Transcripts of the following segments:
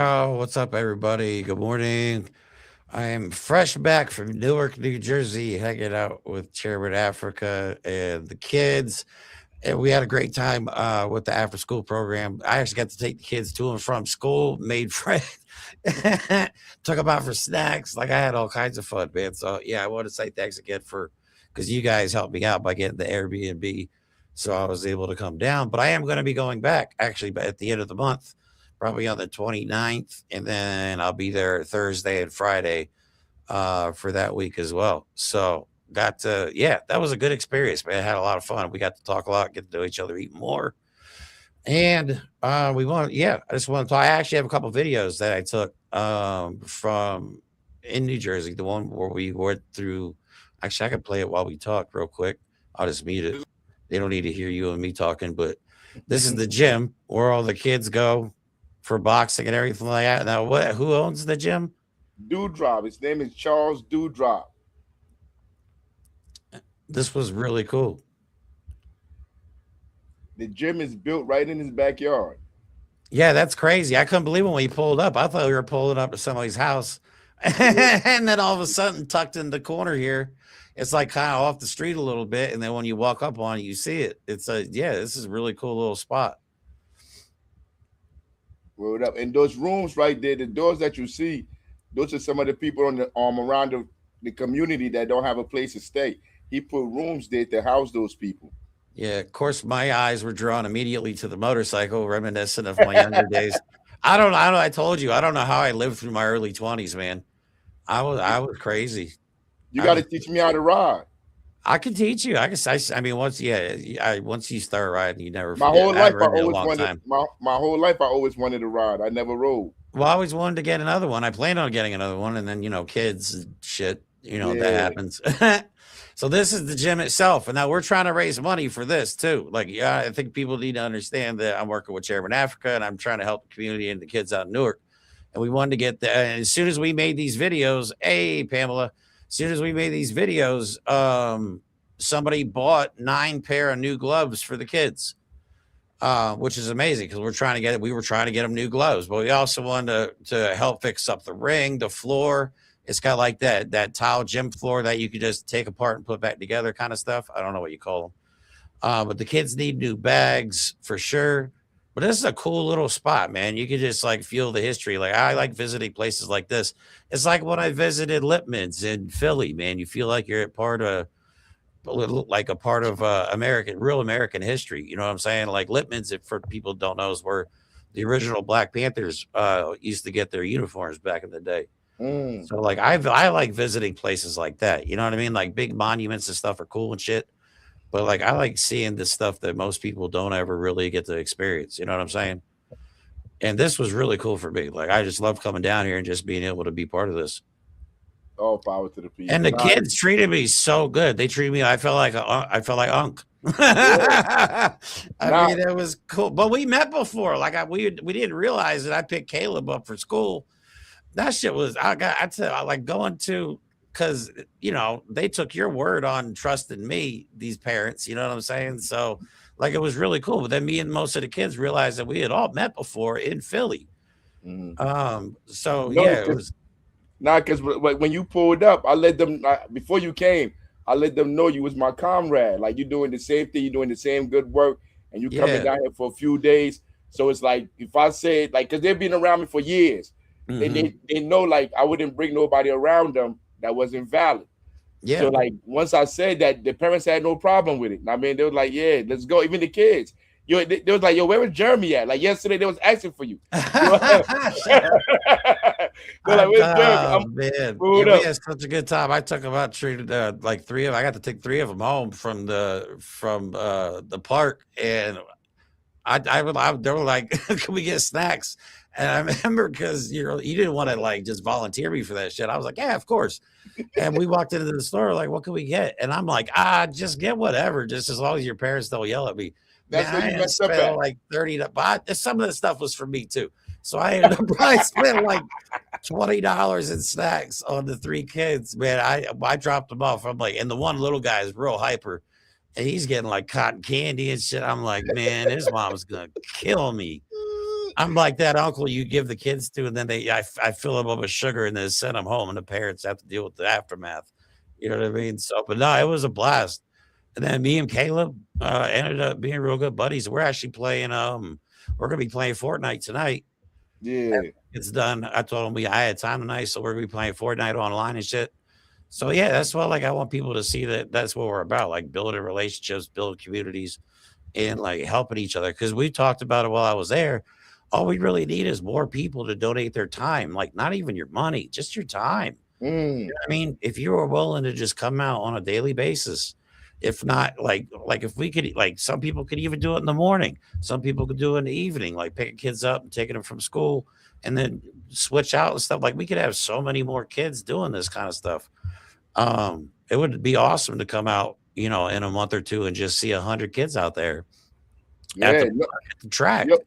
Yo, what's up, everybody? Good morning. I am fresh back from Newark, New Jersey, hanging out with Chairman Afrika and the kids. And we had a great time with the after school program. I actually got to take the kids to and from school, made friends, took them out for snacks. Like, I had all kinds of fun, man. So, yeah, I want to say thanks again because you guys helped me out by getting the Airbnb. So I was able to come down. But I am going to be going back actually at the end of the month, probably on the 29th. And then I'll be there Thursday and Friday for that week as well. So got to, yeah, that was a good experience, man. I had a lot of fun. We got to talk a lot, get to know each other even more. And I just want to talk. I actually have a couple videos that I took from in New Jersey, the one where we went through. Actually, I can play it while we talk real quick. I'll just mute it. They don't need to hear you and me talking, but this is the gym where all the kids go for boxing and everything like that. Now, who owns the gym? Dewdrop. His name is Charles Dewdrop. This was really cool. The gym is built right in his backyard. Yeah, that's crazy. I couldn't believe it when we pulled up. I thought we were pulling up to somebody's house. Yeah. And then all of a sudden, tucked in the corner here, it's like kind of off the street a little bit. And then when you walk up on it, you see it. Yeah, this is a really cool little spot. Rolled up. And those rooms right there, the doors that you see, those are some of the people on the around the community that don't have a place to stay. He put rooms there to house those people. Yeah, of course, my eyes were drawn immediately to the motorcycle, reminiscent of my younger days. I told you, I don't know how I lived through my early 20s, man. I was crazy. You I got was to teach me how to ride. I can teach you. I mean, once you start riding, you never My forget. whole I've life, I ridden it a always long wanted time. my whole life. I always wanted to ride. I never rode. Well, I always wanted to get another one. I planned on getting another one, and then kids and shit. That Yeah. happens. So this is the gym itself, and now we're trying to raise money for this too. Like, yeah, I think people need to understand that I'm working with Chairman Afrika, and I'm trying to help the community and the kids out in Newark. And we wanted to get the. And as soon as we made these videos, hey Pamela, as soon as we made these videos, somebody bought 9 pair of new gloves for the kids, which is amazing because we're trying to get it. We were trying to get them new gloves, but we also wanted to help fix up the ring, the floor. It's got like that tile gym floor that you could just take apart and put back together, kind of stuff. I don't know what you call them, but the kids need new bags for sure. But this is a cool little spot, man. You could just like feel the history. Like I like visiting places like this. It's like when I visited Lipman's in Philly, man. You feel like you're a part of real American history. You know what I'm saying? Like Lipman's, if for people who don't know, is where the original Black Panthers used to get their uniforms back in the day. Mm. So like I like visiting places like that. You know what I mean? Like big monuments and stuff are cool and shit. But like I like seeing the stuff that most people don't ever really get to experience. You know what I'm saying? And this was really cool for me. Like I just love coming down here and just being able to be part of this. All power to the And people. the Nah, kids treated me so good. They treated me. I felt like Unc. yeah. I Nah, mean, it was cool. But we met before. Like we didn't realize that I picked Caleb up for school. That shit was I like going to because they took your word on trusting me. These parents, you know what I'm saying? So like it was really cool. But then me and most of the kids realized that we had all met before in Philly. mm. So No, yeah, it was. because when you pulled up, I let them before you came. I let them know you was my comrade. Like you're doing the same thing, you're doing the same good work, and you coming Yeah. down here for a few days. So it's like if I said like, because they've been around me for years, and Hmm. they know like I wouldn't bring nobody around them that wasn't valid. So Yeah. like once I said that, the parents had no problem with it. I mean, they were like, "Yeah, let's go." Even the kids, they was like, "Yo, where was Jeremy at?" Like yesterday, they was asking for you. Yo, Shut up. they're like, "Where's Jeremy?" I'm Man. Yeah, pulled we up. had such a good time. I took about treated like three of I got to take three of them home from the park, and they were like, "Can we get snacks?" And I remember because you didn't want to like just volunteer me for that shit. I was like, "Yeah, of course." And we walked into the store like, "What can we get?" And I'm like, just get whatever, just as long as your parents don't yell at me." Man, That's where I you ended up messed up spending at. like 30 to buy. Some of the stuff was for me too. So I ended up I spent like $20 in snacks on the three kids. Man, I dropped them off. I'm like, and the one little guy is real hyper. And he's getting like cotton candy and shit. I'm like, man, his mom's gonna kill me. I'm like that uncle you give the kids to, and then I fill them up with sugar and then send them home, and the parents have to deal with the aftermath. You know what I mean? So, but no, it was a blast. And then me and Caleb ended up being real good buddies. We're actually playing. We're gonna be playing Fortnite tonight. Yeah, It's done. I told him I had time tonight, so we're gonna be playing Fortnite online and shit. So yeah, that's what like I want people to see that that's what we're about, like building relationships, building communities, and like helping each other. Because we talked about it while I was there. All we really need is more people to donate their time, like not even your money, just your time. mm, I mean, if you were willing to just come out on a daily basis, if not like if we could like some people could even do it in the morning, some people could do it in the evening, like picking kids up and taking them from school and then switch out and stuff. Like we could have so many more kids doing this kind of stuff. It would be awesome to come out, in a month or two and just see 100 kids out there at yeah, the no, park, at the track. yep.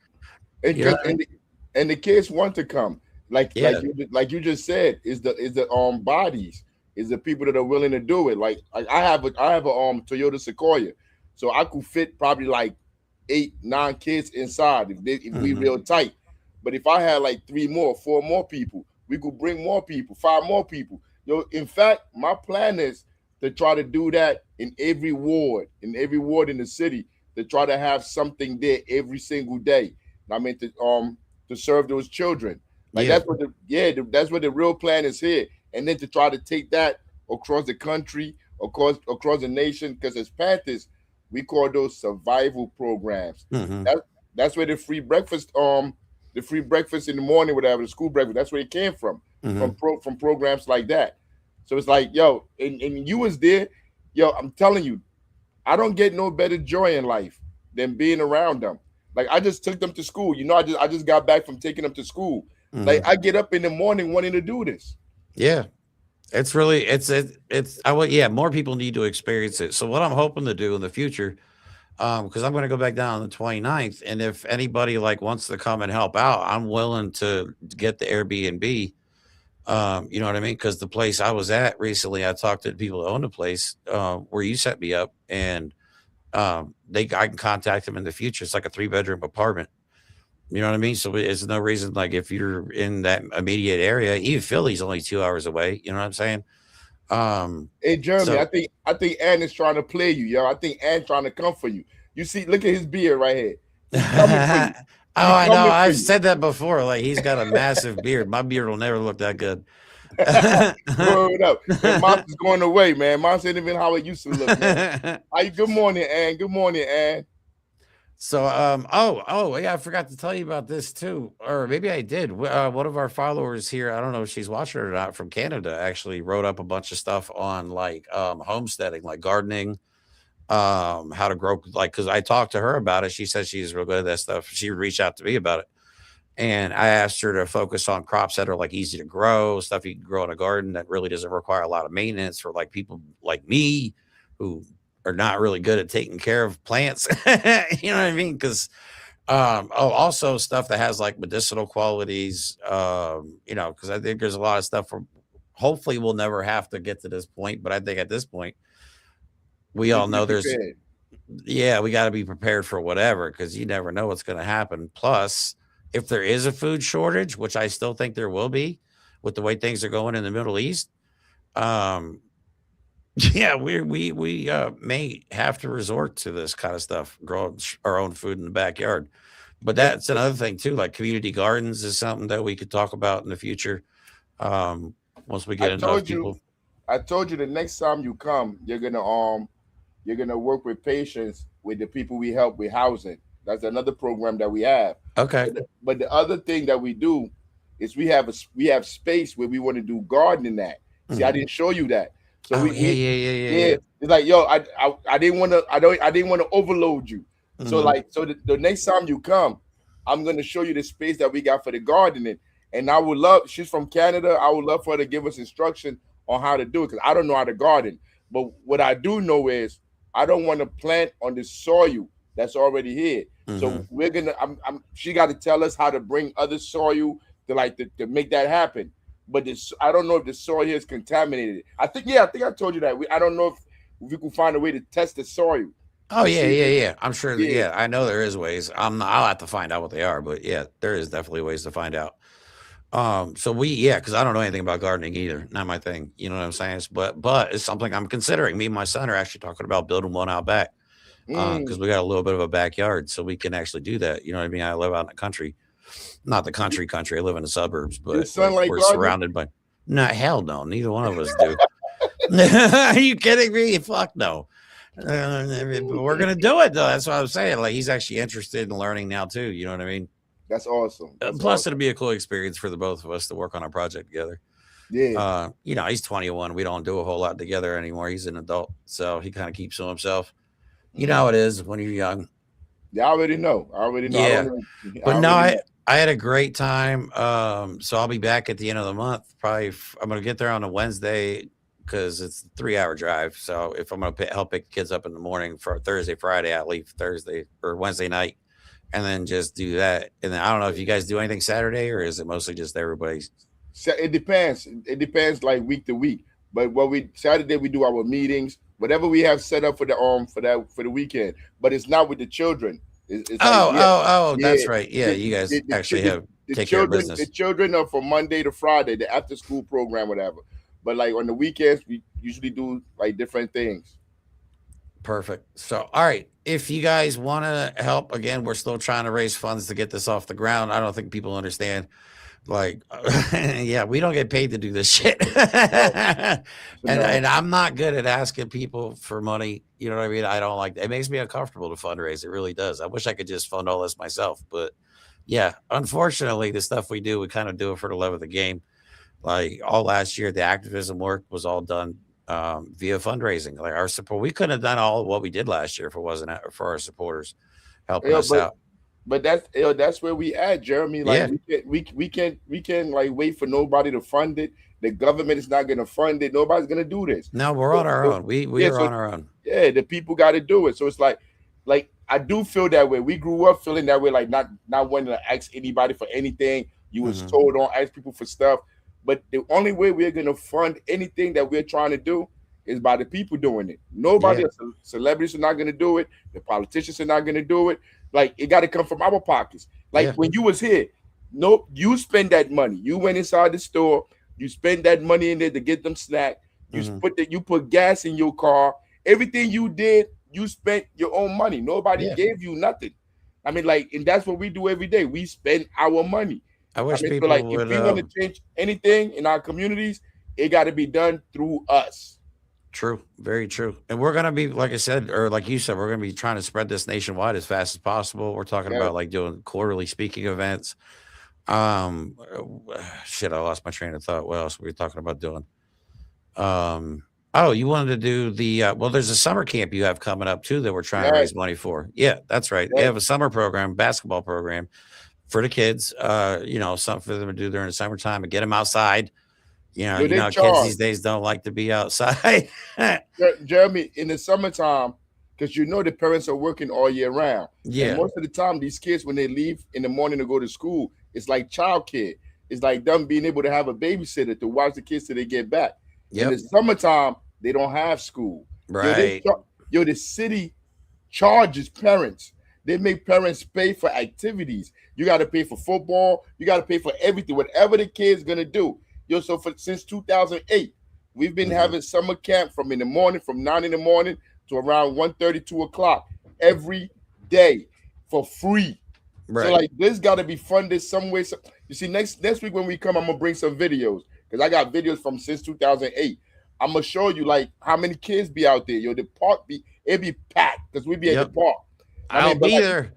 And You know cause what I mean? and the kids want to come, Yeah. like you just said, is the bodies, is the people that are willing to do it. Like I have a Toyota Sequoia, so I could fit probably like 8, 9 kids inside if we Hmm. real tight. But if I had like 3 more, 4 more people, we could bring more people, 5 more people. In fact, my plan is to try to do that in every ward in the city, to try to have something there every single day. I mean to serve those children. Like Yeah. that's what the real plan is here. And then to try to take that across the country, across the nation, because as Panthers, we call those survival programs. Hmm. That that's where the free breakfast in the morning, whatever, the school breakfast, that's where it came Hmm. from programs like that. So it's like, yo, and you was there, yo, I'm telling you, I don't get no better joy in life than being around them. Like I just took them to school. I just got back from taking them to school. Like Hmm. I get up in the morning wanting to do this. Yeah. It's really it's I would yeah, more people need to experience it. So what I'm hoping to do in the future, because I'm going to go back down on the 29th, and if anybody like wants to come and help out, I'm willing to get the Airbnb. You know what I mean? Because the place I was at recently, I talked to the people that own the place where you set me up, and I can contact them in the future. It's like a 3 bedroom apartment. You know what I mean? So it's no reason like if you're in that immediate area, even Philly's only 2 hours away. You know what I'm saying? Um, Hey Jeremy, I so think I think Ann is trying to play you, yo. I think Ann trying to come for you. You see, look at his beard right here. He coming for you. oh, He I know. coming for I've you. said that before. Like he's got a massive beard. My beard will never look that good. Word up. And mom's is going away, man. Mom's ain't even how it used to look, man. Good morning, Ann. Good morning, Ann. So, yeah, I forgot to tell you about this too, or maybe I did. One of our followers here, I don't know if she's watching it or not, from Canada, actually wrote up a bunch of stuff on like homesteading, like gardening, how to grow, like because I talked to her about it. She said she's real good at that stuff. She reached out to me about it, and I asked her to focus on crops that are like easy to grow, stuff you can grow in a garden that really doesn't require a lot of maintenance for like people like me who are not really good at taking care of plants. You know what I mean? Because also stuff that has like medicinal qualities. Because I think there's a lot of stuff from. Hopefully, we'll never have to get to this point, but I think at this point, we You need all to be know there's prepared. yeah, we got to be prepared for whatever because you never know what's going to happen. Plus, if there is a food shortage, which I still think there will be with the way things are going in the Middle East, um, yeah, we may have to resort to this kind of stuff, growing our own food in the backyard. But And that's another thing too. Like community gardens is something that we could talk about in the future. Um, Once we I get enough told you, people. I told you the next time you come, you're gonna work with patients with the people we help with housing. That's another program that we have. Okay. But the other thing that we do is we have space where we want to do gardening at. See, I Hmm. didn't show you that. So Oh yeah, yeah, yeah, yeah, yeah, yeah. it's like, yo, I didn't want to I didn't want to overload you. So Hmm. like the next time you come, I'm gonna show you the space that we got for the gardening. And I would love, she's from Canada. I would love for her to give us instruction on how to do it because I don't know how to garden. But what I do know is I don't want to plant on the soil that's already here. So Hmm. we're gonna. She got to tell us how to bring other soil to make that happen. But this, I don't know if the soil here is contaminated. I think I told you that. I don't know if we can find a way to test the soil. Oh to yeah, see yeah, if, yeah. I'm sure that. yeah. Yeah, I know there is ways. I'll have to find out what they are, but yeah, there is definitely ways to find out. So yeah, because I don't know anything about gardening either. Not my thing. You know what I'm saying? But it's something I'm considering. Me and my son are actually talking about building one out back. Because Mm, we got a little bit of a backyard, so we can actually do that. You know what I mean? I live out in the country, not the country. I live in the suburbs, your but son like like we're gardening? surrounded by. No, hell no. Neither one of us do. Are you kidding me? Fuck no. We're gonna do it though. That's what I'm saying. Like he's actually interested in learning now too. You know what I mean? That's awesome. That's Plus, it'll awesome. be a cool experience for the both of us to work on a project together. Yeah. He's 21. We don't do a whole lot together anymore. He's an adult, so he kind of keeps to himself. You know Mm. how it is when you're young. Yeah, I already know. I already know. I don't Yeah, know. I but no, already know. I had a great time. So I'll be back at the end of the month. Probably I'm gonna get there on a Wednesday because it's a 3 hour drive. So if I'm gonna help pick the kids up in the morning for Thursday, Friday, I leave Thursday or Wednesday night, and then just do that. And then I don't know if you guys do anything Saturday or is it mostly just everybody's. So it depends. It depends like week to week. But what we Saturday we do our meetings, whatever we have set up for the weekend. But it's not with the children. It's like Oh, yeah. that's right. Yeah, The you the, guys the, chi- actually the, have the take care of children the business. children are from Monday to Friday, the after school program, whatever. But like on the weekends, we usually do like different things. Perfect. So, all right. If you guys want to help, again, we're still trying to raise funds to get this off the ground. I don't think people understand. Like, yeah, we don't get paid to do this shit, No, and no. I'm not good at asking people for money. You know what I mean? I don't like. It makes me uncomfortable to fundraise. It really does. I wish I could just fund all this myself, but yeah, unfortunately, the stuff we do, we kind of do it for the love of the game. Like all last year, the activism work was all done via fundraising. Like our support, we couldn't have done all what we did last year if it wasn't for our supporters helping Yeah, us out. but that's where we at, Jeremy. Like Yeah, we can like wait for nobody to fund it. The government is not gonna fund it. Nobody's gonna do this. no, we're on our So own. We yeah, are so on our own. yeah, the people got to do it. So it's like I do feel that way. We grew up feeling that way, like not wanting to ask anybody for anything. You was Hmm. told don't ask people for stuff. But the only way we're gonna fund anything that we're trying to do is by the people doing it. Nobody Yeah, else, celebrities are not gonna do it. The politicians are not gonna do it. Like it got to come from our pockets. Like yeah. when you was here, no, you spend that money. You went inside the store. You spend that money in there to get them snack. Hmm. You put gas in your car. Everything you did, you spent your own money. Nobody Yeah. gave you nothing. I mean, like, and that's what we do every day. We spend our money. I I wish mean, so like, people if would. we want to change anything in our communities, it got to be done through us. True, very true. And we're gonna be, like I said, or like you said, we're gonna be trying to spread this nationwide as fast as possible. We're talking Yes. about like doing quarterly speaking events. Shit, I lost my train of thought. What else were we talking about doing? Oh, you wanted to do the well, there's a summer camp you have coming up too that we're trying to Yes. raise money for. Yeah, that's right. They Yes. have a summer program, basketball program for the kids. Something for them to do during the summertime and get them outside. Yo, they How kids charge. these days don't like to be outside. Jeremy, in the summertime, because you know the parents are working all year round. And Yeah. most of the time, these kids, when they leave in the morning to go to school, it's like childcare. It's like them being able to have a babysitter to watch the kids till they get back. In the Yep. summertime, they don't have school. Yo, Right. the city charges parents. They make parents pay for activities. You got to pay for football. You got to pay for everything, whatever the kid's gonna do. Yo, so for since 2008, we've been Hmm. having summer camp from in the morning, from 9 in the morning to around 1:30, 2 o'clock every day for free. So Right. like this got to be funded some way. So, you see, next week when we come, I'm gonna bring some videos because I got videos from since 2008. I'm gonna show you like how many kids be out there. Yo, the park be packed because we be at the Yep. park. I I'll mean, but be like there.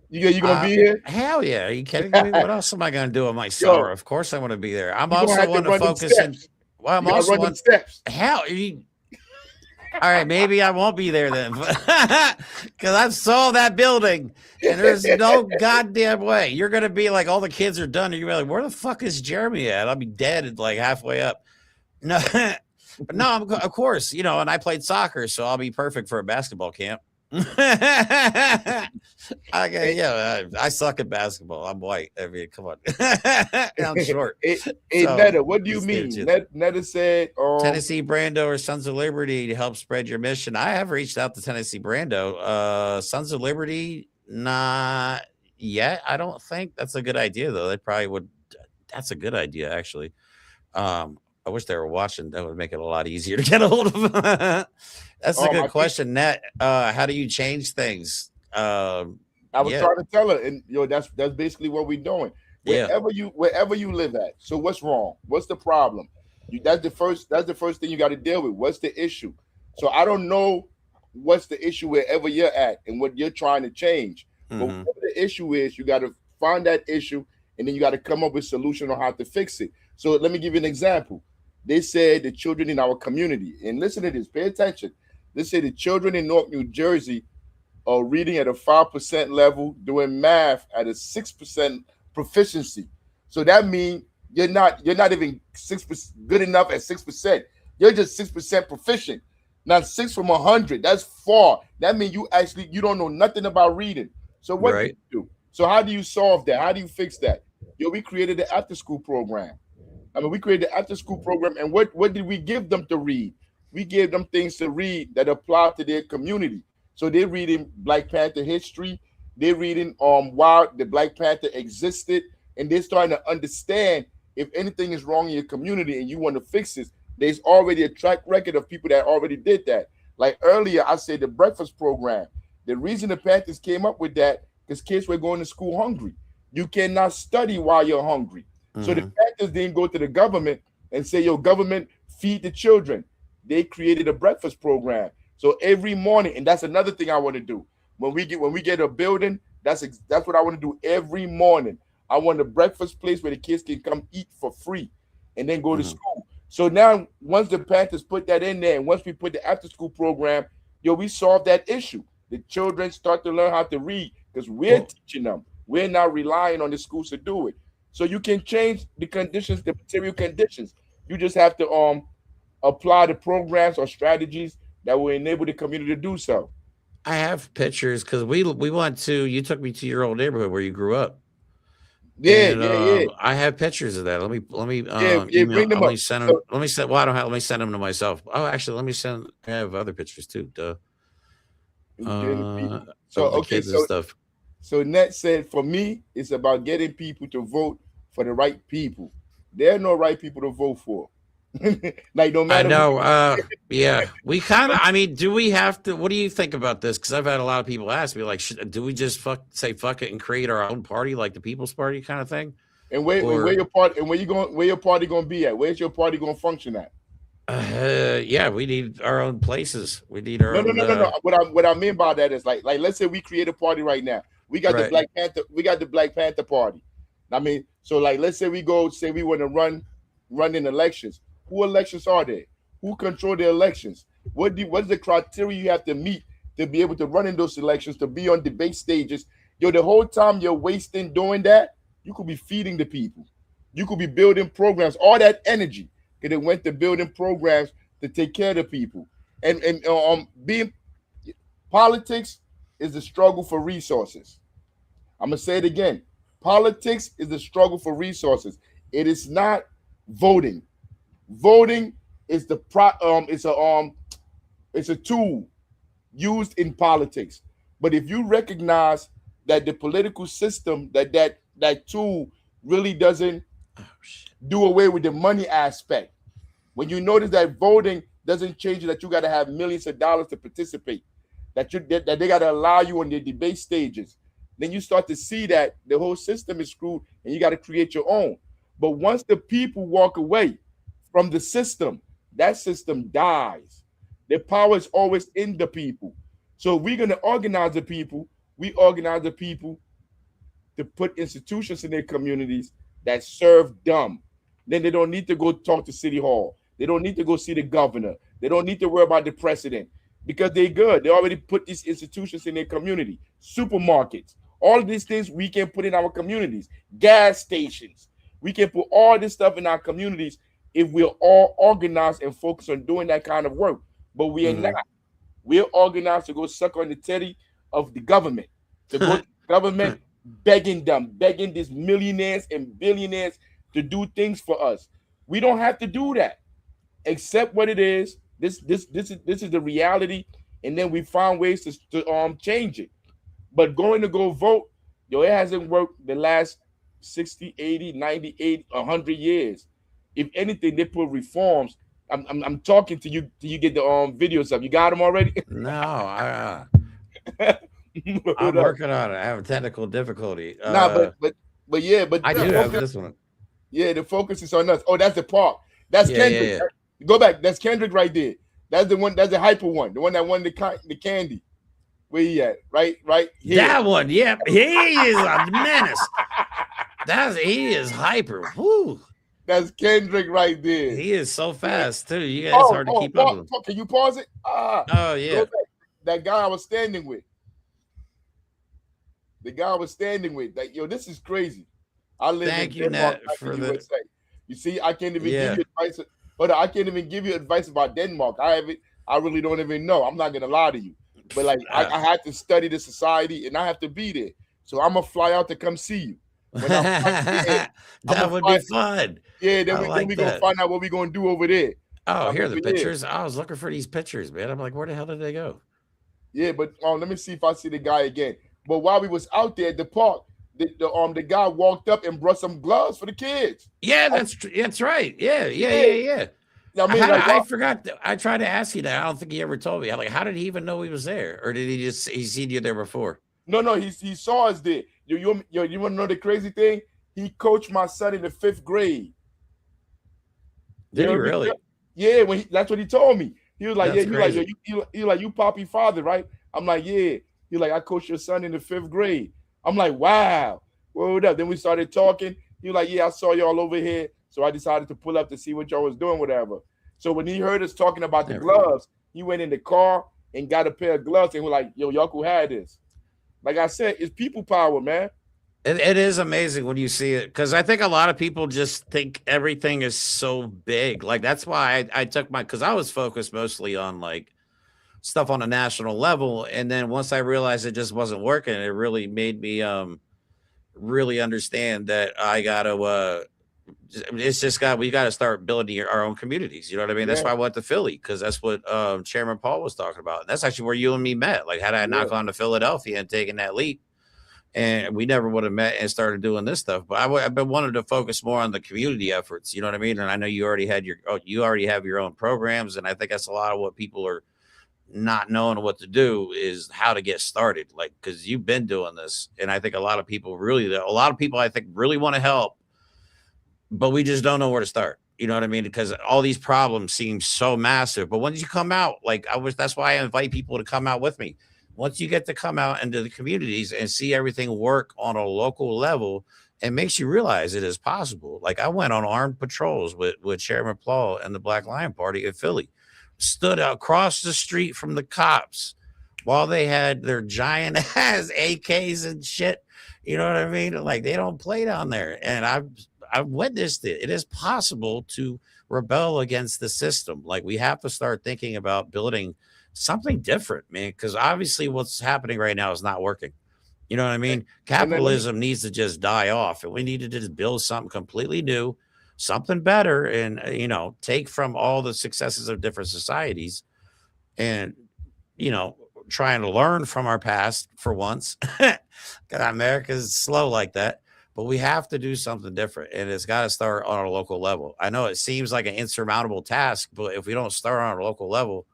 you gonna be here? Hell yeah. Are you kidding me? What else am I going to do in my summer? Yo, Of course I want to be there. I'm you gonna also have to want to run them focus in. steps. Well, I'm You gotta also run them one. steps. Hell, all right, maybe I won't be there then. Because I saw that building and there's no goddamn way. You're going to be like, all the kids are done. And you're going to be like, where the fuck is Jeremy at? I'll be dead at like halfway up. No, but no, of course, and I played soccer, so I'll be perfect for a basketball camp. I suck at basketball. I'm white. I mean, come on. And I'm short. Hey, So Netta, what do you just stand a mean? chance. Netta said, Tennessee Brando or Sons of Liberty to help spread your mission. I have reached out to Tennessee Brando. Sons of Liberty, not yet. I don't think that's a good idea though. They probably would. That's a good idea actually. I wish they were watching. That would make it a lot easier to get a hold of. That's a good I think question, Net. How do you change things? I was Yeah, trying to tell her, and that's basically what we're doing. yeah. Wherever you live at. So what's wrong? What's the problem? That's the first thing you got to deal with. What's the issue? So I don't know what's the issue wherever you're at and what you're trying to change. But Hmm. whatever the issue is, you got to find that issue and then you got to come up with a solution on how to fix it. So let me give you an example. They said the children in our community, and listen to this, pay attention. They say the children in North New Jersey are reading at a 5% level, doing math at a 6% proficiency. So that means you're not even 6% good enough at 6%. You're just 6% proficient. Not 6 from 100. That's far. That means you don't know nothing about reading. So what do Right. you do? So how do you solve that? How do you fix that? We created the after school program. I mean, we created the after school program, and what did we give them to read? We gave them things to read that apply to their community. So they're reading Black Panther history. They're reading why the Black Panther existed, and they're starting to understand if anything is wrong in your community and you want to fix this. There's already a track record of people that already did that. Like earlier, I said the breakfast program. The reason the Panthers came up with that because kids were going to school hungry. You cannot study while you're hungry. So the Hmm. Panthers didn't go to the government and say, "Yo, government, feed the children." They created a breakfast program. So every morning, and that's another thing I want to do. When we get a building, that's what I want to do every morning. I want a breakfast place where the kids can come eat for free and then go to Hmm. school. So now once the Panthers put that in there, and once we put the after school program, we solved that issue. The children start to learn how to read because we're Well, teaching them. We're not relying on the schools to do it. So you can change the conditions, the material conditions. You just have to apply the programs or strategies that will enable the community to do so. I have pictures because we went to. You took me to your old neighborhood where you grew up, Yeah, and yeah, yeah, I have pictures of that. Let me yeah, yeah. email. Bring them Let up. me send them. So, Let me send. Well, I don't have. Let me send them to myself. Oh, actually, let me send. I have other pictures too. Duh. getting the people. So Of the okay, kids and so stuff. so Net said for me, it's about getting people to vote for the right people. There are no right people to vote for. Like no I matter who. know. Yeah, we kind of. I mean, do we have to? What do you think about this? Because I've had a lot of people ask me, like, do we just say fuck it and create our own party, like the People's Party kind of thing? And where Or your party and where you going? Where your party going to be at? Where's your party going to function at? yeah, we need our own places. We need our No, no, own. no, no, no. What I mean by that is like let's say we create a party right now. We got the Right. Black Panther. We got the Black Panther party. I mean, so like let's say we go say we want to run in elections. Who elections are there? Who control the elections? What's the criteria you have to meet to be able to run in those elections, to be on debate stages? The whole time you're wasting doing that, you could be feeding the people. You could be building programs. All that energy could have went to building programs to take care of the people. And being politics is the struggle for resources. I'm gonna say it again. Politics is the struggle for resources. It is not voting. Voting is it's a tool used in politics. But if you recognize that the political system that tool really doesn't Oh shit. do away with the money aspect. When you notice that voting doesn't change, that you got to have millions of dollars to participate, that they got to allow you on their debate stages, then you start to see that the whole system is screwed, and you got to create your own. But once the people walk away from the system, that system dies. The power is always in the people. So if we're gonna organize the people. We organize the people to put institutions in their communities that serve them. Then they don't need to go talk to City Hall. They don't need to go see the governor. They don't need to worry about the president because they're good. They already put these institutions in their community. Supermarkets, all of these things we can put in our communities. Gas stations. We can put all this stuff in our communities if we're all organized and focused on doing that kind of work. But we are Hmm. not. We're organized to go suck on the teddy of the government, to go to the government begging these millionaires and billionaires to do things for us. We don't have to do that. Accept what it is. This is the reality, and then we find ways to change it. But going to go vote, it hasn't worked the last 60, 80, 98, 100 years. If anything, they put reforms. I'm talking to you till you get the videos up. You got them already? No, I'm Hold up. working on it. I have a technical difficulty. Nah, but yeah, but I do have this one. yeah, the focus is on us. Oh, that's the park. That's Yeah, Kendrick. yeah. Go back. That's Kendrick right there. That's the one. That's the hyper one. The one that won the candy. Where he at? Right here. That one, yep. He is a menace. He is hyper. Woo. That's Kendrick right there. He is so fast too. It's hard to keep up with him. Can you pause it? Oh yeah. That guy I was standing with. The guy I was standing with. Like, yo, this is crazy. I live Thank in you, Denmark, Nat, for the. USA. You see, I can't even give you advice. But I can't even give you advice about Denmark. I really don't even know. I'm not gonna lie to you. But like, I had to study the society, and I have to be there. So I'm gonna fly out to come see you. When that would be fun. Yeah, then we gonna find out what we're gonna do over there. Oh, here are the pictures. I was looking for these pictures, man. I'm like, where the hell did they go? Yeah, but let me see if I see the guy again. But while we was out there at the park, the guy walked up and brought some gloves for the kids. Yeah, that's right. Yeah. I mean, I forgot. I tried to ask you that. I don't think he ever told me. I'm like, how did he even know he was there, or did he seen you there before? No, he saw us there. You want to know the crazy thing? He coached my son in the 5th grade. Did he really? Yeah, that's what he told me. He was like, That's you Poppy father, right? I'm like, yeah. He's like, I coached your son in the 5th grade. I'm like, wow. What up? Then we started talking. He was like, yeah, I saw y'all over here. So I decided to pull up to see what y'all was doing, whatever. So when he heard us talking about the gloves, he went in the car and got a pair of gloves and was like, yo, y'all could have this. Like I said, it's people power, man. It is amazing when you see it, because I think a lot of people just think everything is so big. Like, that's why I took because I was focused mostly on like stuff on a national level, and then once I realized it just wasn't working, it really made me really understand that I gotta we got to start building our own communities. You know what I mean? That's why I went to Philly, because that's what Chairman Paul was talking about. And that's actually where you and me met. Like, had I not gone to Philadelphia and taken that leap, and we never would have met and started doing this stuff. But I've been wanting to focus more on the community efforts. You know what I mean? And I know you already have your own programs, and I think that's a lot of what people are not knowing what to do, is how to get started. Like, because you've been doing this, and I think a lot of people I think really want to help, but we just don't know where to start. You know what I mean? Because all these problems seem so massive. But once you come out, like that's why I invite people to come out with me. Once you get to come out into the communities and see everything work on a local level, it makes you realize it is possible. Like, I went on armed patrols with Chairman Paul and the Black Lion Party in Philly, stood across the street from the cops while they had their giant ass AKs and shit. You know what I mean? Like, they don't play down there. And I've witnessed it. It is possible to rebel against the system. Like, we have to start thinking about building something different, man, because obviously what's happening right now is not working. You know what I mean? Capitalism needs to just die off, and we need to just build something completely new, something better, and take from all the successes of different societies, and trying to learn from our past for once. God, America's slow like that. But we have to do something different, and it's got to start on a local level. I know it seems like an insurmountable task, but if we don't start on a local level,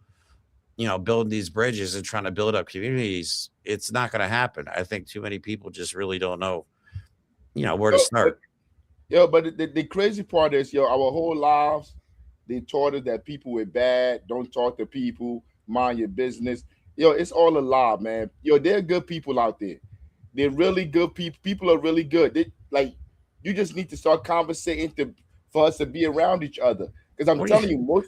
building these bridges and trying to build up communities, it's not going to happen. I think too many people just really don't know, where to start. But the crazy part is, our whole lives, they taught us that people were bad, don't talk to people, mind your business. It's all a lie, man. There are good people out there. They're really good people. People are really good. You just need to start conversating for us to be around each other. Because I'm telling you,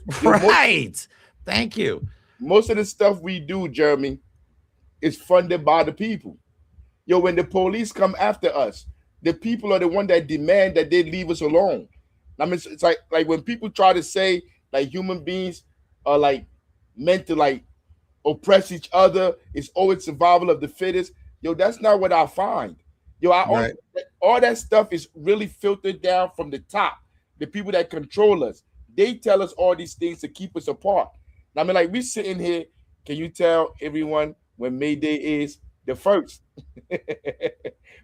Thank you. Most of the stuff we do, Jeremy, is funded by the people. When the police come after us, the people are the one that demand that they leave us alone. I mean, it's like when people try to say like human beings are like meant to like oppress each other. It's always survival of the fittest. Yo, that's not what I find. Yo, Right. all that stuff is really filtered down from the top. The people that control us, they tell us all these things to keep us apart. I mean, like we sitting here. Can you tell everyone when May Day is the first?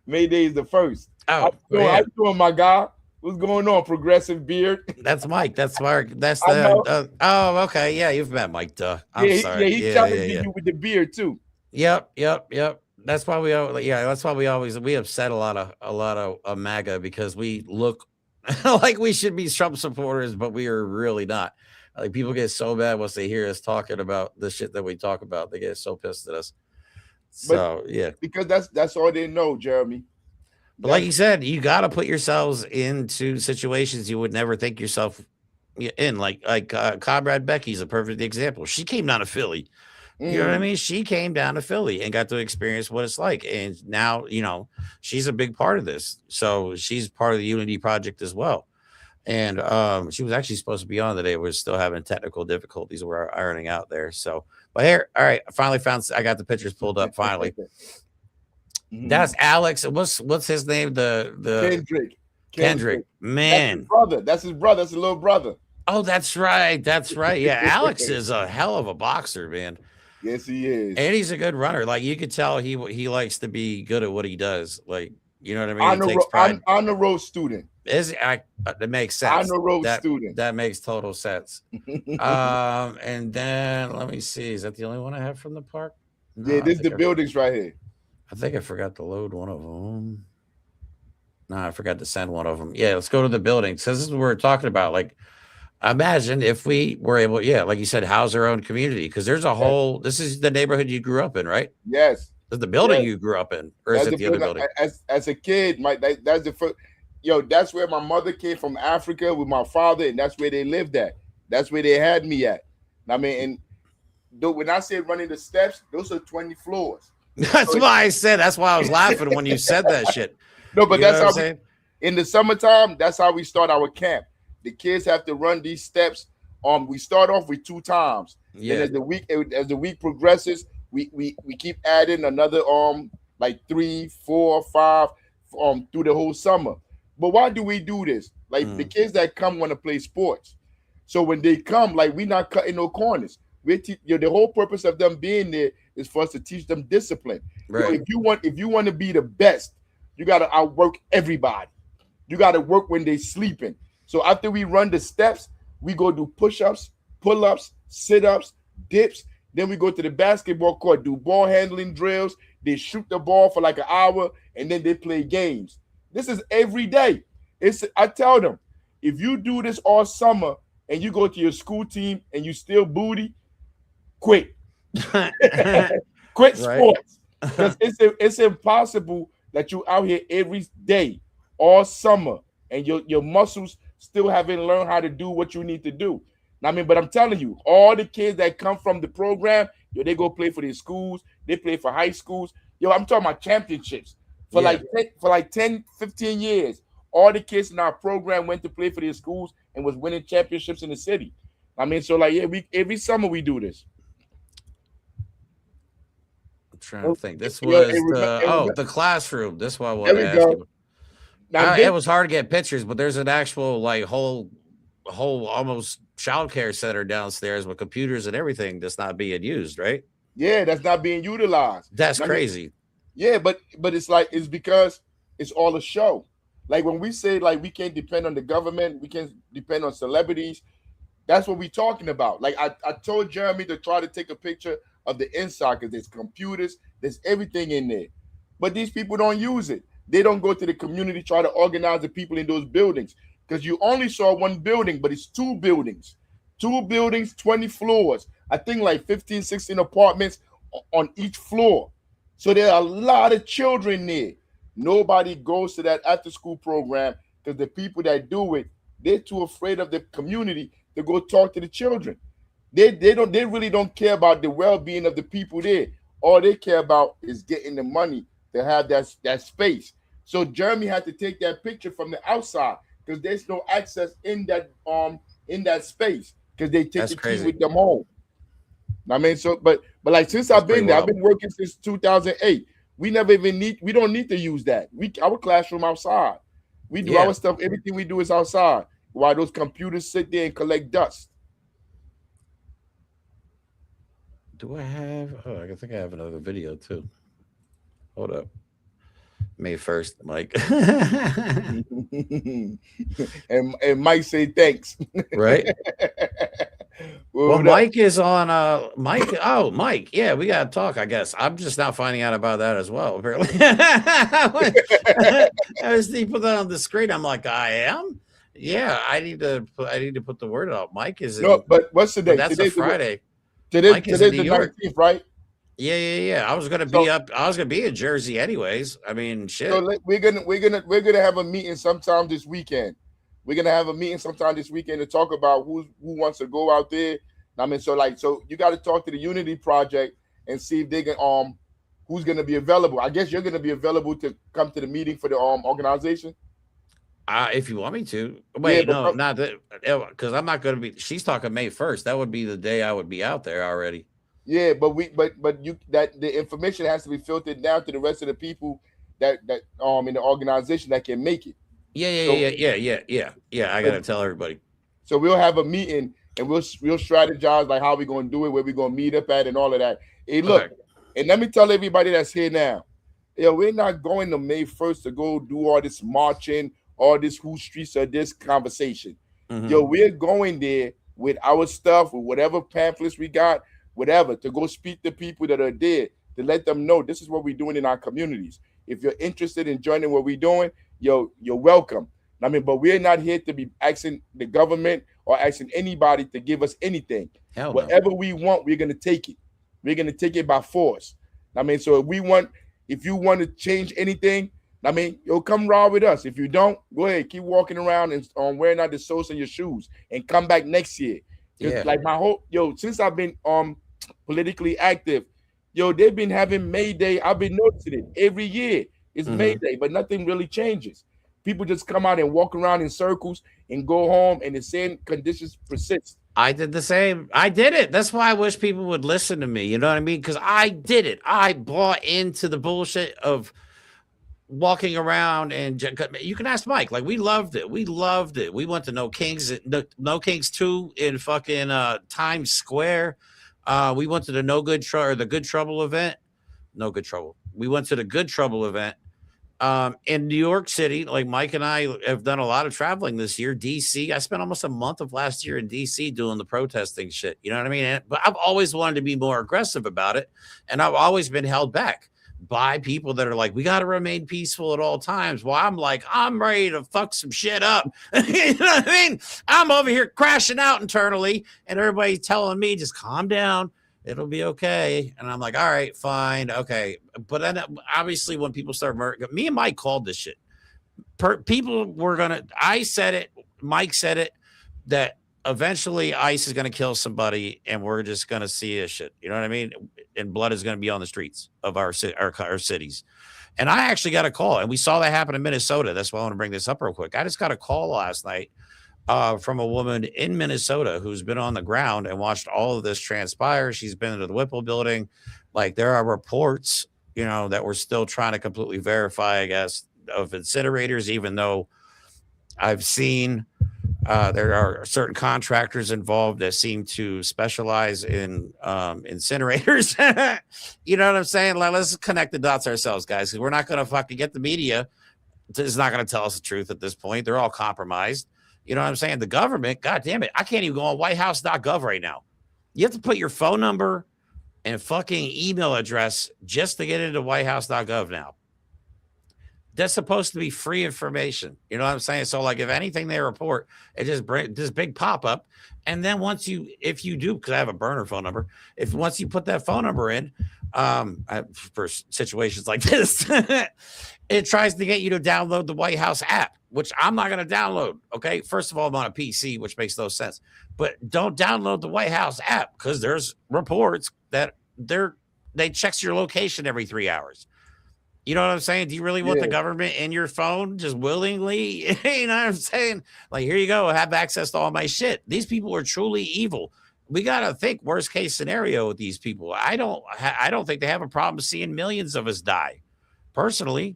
May Day is the first. Oh, How yeah. you doing, my guy? What's going on, Progressive Beard? That's Mike. That's Mark. That's I the. know. Oh, okay. Yeah, you've met Mike. Duh. I'm Yeah, sorry. he Yeah, yeah, challenging yeah. you with the beard too. Yep. That's why we. Yeah, that's why we upset a lot of MAGA because we look like we should be Trump supporters, but we are really not. Like people get so mad once they hear us talking about the shit that we talk about. They get so pissed at us. But So yeah. because that's all they know, Jeremy. But like That's you said, you got to put yourselves into situations you would never think yourself in. Like Comrade Becky's a perfect example. She came down to Philly. You know what I mm, mean? She came down to Philly and got to experience what it's like. And now, she's a big part of this. So she's part of the Unity Project as well. And she was actually supposed to be on today. We're still having technical difficulties. We're ironing out there. So, but here, all right, I finally I got the pictures pulled up finally. mhm. That's Alex. What's his name? The Kendrick. Kendrick. That's his Man. brother. That's his brother. That's his little brother. Oh, that's right. That's right. Yeah, Alex is a hell of a boxer, man. Yes, he is. And he's a good runner. Like you could tell he likes to be good at what he does. Like, you know what I mean? He On the takes road, pride. on the road student. That makes On sense. the road That student. that makes total sense. And then let me see. Is that the only one I have from the park? No, Yeah, this is the buildings right here. I think I forgot to load one of them. No, I forgot to send one of them. Yeah, let's go to the building. So this is what we're talking about. Like, imagine if we were able, yeah, like you said, house our own community. Because there's a Yes, whole. This is the neighborhood you grew up in, right? yes, This is the building yes. you grew up in, or is That's it the the other building. building? As a kid, that's the first. Yo, that's where my mother came from, Africa, with my father, and that's where they lived at. That's where they had me at. I mean, and when I said running the steps, those are 20 floors. That's So why I said. That's why I was laughing when you said that shit. no, but You know that's what I'm how saying? in the summertime, that's how we start our camp. The kids have to run these steps. We start off with 2 times. Then Yeah. as the week progresses, we keep adding another like 3, 4, 5 through the whole summer. But why do we do this? Like the Mm, kids that come want to play sports. So when they come, like we're not cutting no corners. The whole purpose of them being there is for us to teach them discipline. Yo, right. if you want to be the best, you got to outwork everybody. You got to work when they sleeping. So after we run the steps, we go do push-ups, pull-ups, sit-ups, dips. Then we go to the basketball court, do ball handling drills. They shoot the ball for like an hour, and then they play games. This is every day. I tell them, if you do this all summer and you go to your school team and you still booty, quit. Quit Right. sports. Because it's impossible that you out here every day, all summer, and your muscles still haven't learned how to do what you need to do. I mean, but I'm telling you, all the kids that come from the program, yo, they go play for their schools, they play for high schools. Yo, I'm talking about championships. For Yeah. like 10, 15 years, all the kids in our program went to play for their schools and was winning championships in the city. I mean, so like, yeah, every summer we do this. I'm trying to think. This Yo, was the classroom. This is what I there wanted we to ask go. you. Now It this, was hard to get pictures, but there's an actual like whole almost childcare center downstairs with computers and everything that's not being used, right? yeah, that's not being utilized. That's I mean, crazy. yeah, but it's because it's all a show. Like when we say like we can't depend on the government, we can't depend on celebrities. That's what we're talking about. Like I told Jeremy to try to take a picture of the inside because there's computers, there's everything in there. But these people don't use it. They don't go to the community, try to organize the people in those buildings. Because you only saw one building, but it's 2 buildings. 2 buildings, 20 floors. I think like 15, 16 apartments on each floor. So there are a lot of children there. Nobody goes to that after school program because the people that do it, they're too afraid of the community to go talk to the children. They really don't care about the well-being of the people there. All they care about is getting the money to have that space. So Jeremy had to take that picture from the outside because there's no access in that space because they take That's the key crazy. with them home. I mean, so but like since That's I've pretty been there, I've wild. been working since 2008. We never even we don't need to use that. Our classroom outside. We do Yeah. our stuff. Everything we do is outside. While those computers sit there and collect dust. Do I have? Oh, I think I have another video too. Hold up. May 1st, Mike. And Mike say thanks. Right? Well, What up? Mike is on Mike. Oh, Mike. Yeah, we gotta talk, I guess. I'm just now finding out about that as well, apparently. I see put that on the screen. I'm like, I am? Yeah, I need to put the word out. Mike is No, in, but what's but today? that's a Friday. Mike is in Today's New the York. 19th, right? Yeah. I was gonna be So up, I was gonna be in Jersey anyways. I mean, shit. we're gonna have a meeting sometime this weekend. We're gonna have a meeting sometime this weekend to talk about who wants to go out there. I mean, so you got to talk to the Unity Project and see if they can who's gonna be available. I guess you're gonna be available to come to the meeting for the organization. If you want me to. Yeah, Wait, but no, not that, because I'm not going to be. She's talking May 1st. That would be the day I would be out there already. yeah, but you that the information has to be filtered down to the rest of the people that in the organization that can make it. So Yeah. I got to tell everybody. so we'll have a meeting and we'll strategize like how we're gonna do it, where we're gonna meet up at, and all of that. Hey, look, Okay. and let me tell everybody that's here now. Yo, we're not going to May 1st to go do all this marching, all this who streets or this conversation. Yo, Mm-hmm. we're going there with our stuff, with whatever pamphlets we got, whatever, to go speak to people that are there, to let them know this is what we're doing in our communities. If you're interested in joining what we're doing, yo, you're welcome. I mean, but we're not here to be asking the government or asking anybody to give us anything. Hell no. Whatever we want, we're gonna take it. We're gonna take it by force. I mean, so if you want to change anything, I mean, yo, come ride with us. If you don't, go ahead, keep walking around and wearing out the soles in your shoes, and come back next year. Because Yeah. like since I've been politically active, yo, they've been having May Day. I've been noticing it every year. It's May Mm-hmm. Day, but nothing really changes. People just come out and walk around in circles and go home, and the same conditions persist. I did the same. I did it. That's why I wish people would listen to me. You know what I mean? Because I did it. I bought into the bullshit of walking around, and you can ask Mike. Like, we loved it. We loved it. We went to No Kings 2 in fucking Times Square. We went to the the Good Trouble event. No Good Trouble. We went to the Good Trouble event in New York City. Like, Mike and I have done a lot of traveling this year. DC. I spent almost a month of last year in DC doing the protesting shit. You know what I mean? But I've always wanted to be more aggressive about it, and I've always been held back by people that are like, we got to remain peaceful at all times. Well, I'm like, I'm ready to fuck some shit up. You know what I mean? I'm over here crashing out internally, and everybody's telling me, just calm down. It'll be okay. And I'm like, all right, fine. Okay. But then obviously when people start murdering, me and Mike called this shit. People were going to, I said it, Mike said it, that eventually ICE is going to kill somebody and we're just going to see this shit. You know what I mean? And blood is going to be on the streets of our cities. And I actually got a call, and we saw that happen in Minnesota. That's why I want to bring this up real quick. I just got a call last night from a woman in Minnesota who's been on the ground and watched all of this transpire. She's been into the Whipple building. Like, there are reports, that we're still trying to completely verify, I guess, of incinerators, even though I've seen there are certain contractors involved that seem to specialize in incinerators. You know what I'm saying? Let's connect the dots ourselves, guys, because we're not going to fucking get the media. It's not going to tell us the truth at this point. They're all compromised. You know what I'm saying? The government, God damn it. I can't even go on whitehouse.gov right now. You have to put your phone number and fucking email address just to get into whitehouse.gov now. That's supposed to be free information. You know what I'm saying? So, like, if anything they report, it just brings this big pop up. And then if you do, because I have a burner phone number, once you put that phone number in, for situations like this, it tries to get you to download the White House app, which I'm not going to download. Okay. First of all, I'm on a PC, which makes no sense, but don't download the White House app because there's reports that they checks your location every 3 hours. You know what I'm saying? Do you really want the government in your phone just willingly? You know what I'm saying? Like, here you go. Have access to all my shit. These people are truly evil. we got to think worst case scenario with these people. I don't think they have a problem seeing millions of us die. Personally,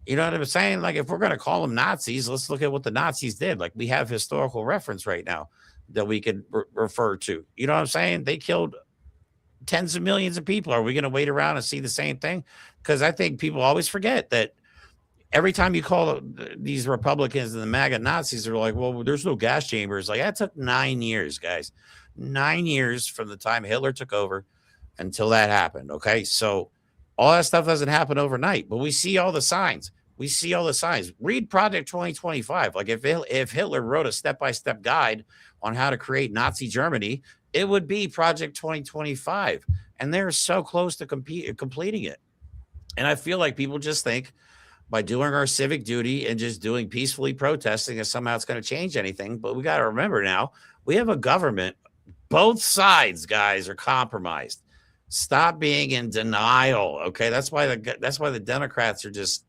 you know what I'm saying? Like, if we're going to call them Nazis, let's look at what the Nazis did. Like, we have historical reference right now that we could refer to. You know what I'm saying? They killed tens of millions of people. Are we going to wait around and see the same thing? Because I think people always forget that every time you call these Republicans and the MAGA Nazis, they're like, well, there's no gas chambers. Like, that took 9 years, guys. 9 years from the time Hitler took over until that happened. Okay. So all that stuff doesn't happen overnight, but we see all the signs. We see all the signs. Read Project 2025. Like, if Hitler wrote a step-by-step guide on how to create Nazi Germany, it would be Project 2025. And they're so close to completing it. And I feel like people just think by doing our civic duty and just doing peacefully protesting that somehow it's going to change anything. But we got to remember now, we have a government. Both sides, guys, are compromised. Stop being in denial. Okay. That's why the Democrats are just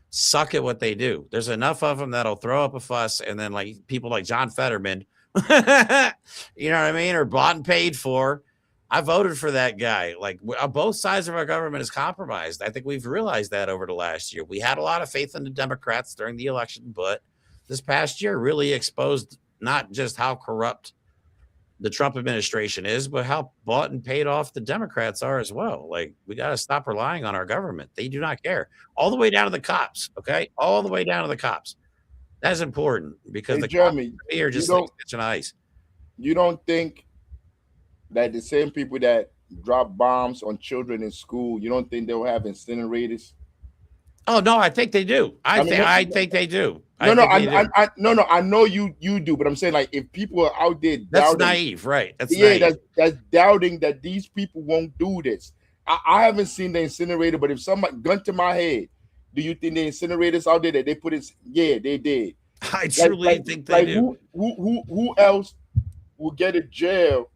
suck at what they do. There's enough of them that'll throw up a fuss. And then, like, people like John Fetterman, you know what I mean? Or bought and paid for. I voted for that guy. Like, both sides of our government is compromised. I think we've realized that over the last year. We had a lot of faith in the Democrats during the election, but this past year really exposed not just how corrupt the Trump administration is, but how bought and paid off the Democrats are as well. Like, we got to stop relying on our government. They do not care. All the way down to the cops. Okay. All the way down to the cops. That's important because the Jeremy, cops are just like fish on ice. You don't think that the same people that drop bombs on children in school, you don't think they'll have incinerators? Oh no, I think they do. I think they do. I know you do, but I'm saying, like, if people are out there, that's naive, right? That's naive. That's doubting that these people won't do this. I haven't seen the incinerator, but if somebody, gun to my head, do you think the incinerators out there that they put in? Yeah, they did. I truly think they do. Who else will get a jail?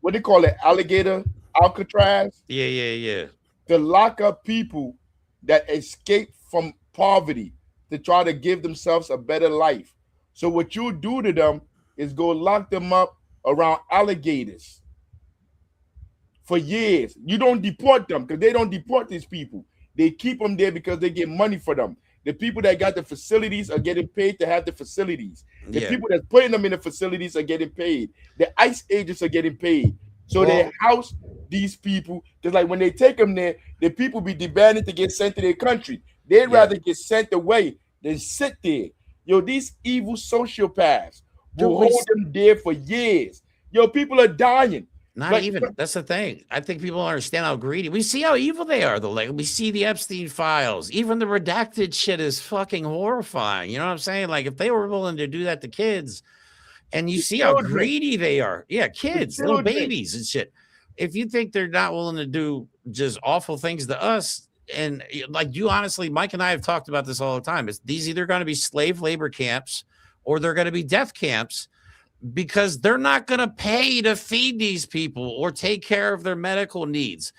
What they call it, Alcatraz? Yeah. To lock up people that escape from poverty to try to give themselves a better life. So what you do to them is go lock them up around alligators for years. You don't deport them because they don't deport these people. They keep them there because they get money for them. The people that got the facilities are getting paid to have the facilities. The people that's putting them in the facilities are getting paid. The ICE agents are getting paid. So they house these people, because, like, when they take them there, the people be demanding to get sent to their country. They'd rather get sent away than sit there. Yo, these evil sociopaths will hold them there for years. Yo, people are dying. That's the thing. I think people don't understand how greedy. We see how evil they are, though. Like, we see the Epstein files. Even the redacted shit is fucking horrifying. You know what I'm saying? Like, if they were willing to do that to kids, and you see how greedy they are. Yeah, kids, little babies and shit. If you think they're not willing to do just awful things to us, and like, you honestly, Mike and I have talked about this all the time. It's these either going to be slave labor camps or they're going to be death camps, because they're not going to pay to feed these people or take care of their medical needs.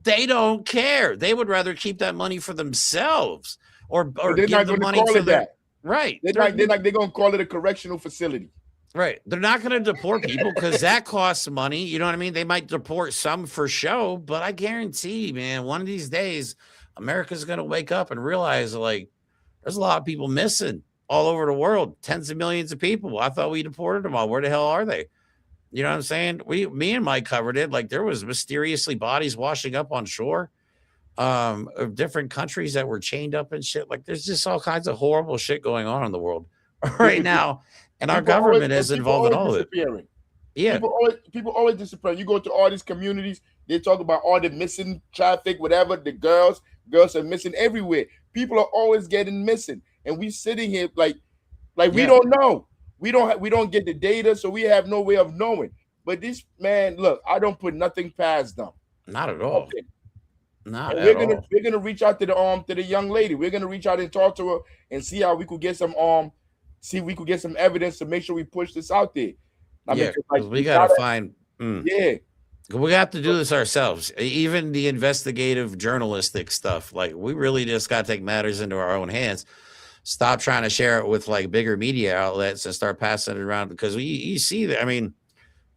They don't care. They would rather keep that money for themselves or give the money to their right. They're going to call it a correctional facility. Right. They're not going to deport people because that costs money. You know what I mean? They might deport some for show, but I guarantee, man, one of these days, America's going to wake up and realize, like, there's a lot of people missing all over the world, tens of millions of people. I thought we deported them all. Where the hell are they? You know what I'm saying? Me and Mike covered it. Like, there was mysteriously bodies washing up on shore of different countries that were chained up and shit. Like, there's just all kinds of horrible shit going on in the world right now. And our government is involved in all of it. Yeah. People always disappear. You go to all these communities, they talk about all the missing traffic, whatever. The girls are missing everywhere. People are always getting missing. And we sitting here like we don't know. We don't get the data, so we have no way of knowing. But this, man, look, I don't put nothing past them. Not at all. Okay. Not at all. We're gonna reach out to the young lady. We're gonna reach out and talk to her and see how we could get some see if we could get some evidence to make sure we push this out there. We gotta find. Yeah, we have to do this ourselves. Even the investigative journalistic stuff, like, we really just got to take matters into our own hands. Stop trying to share it with, like, bigger media outlets and start passing it around, because you see that. I mean,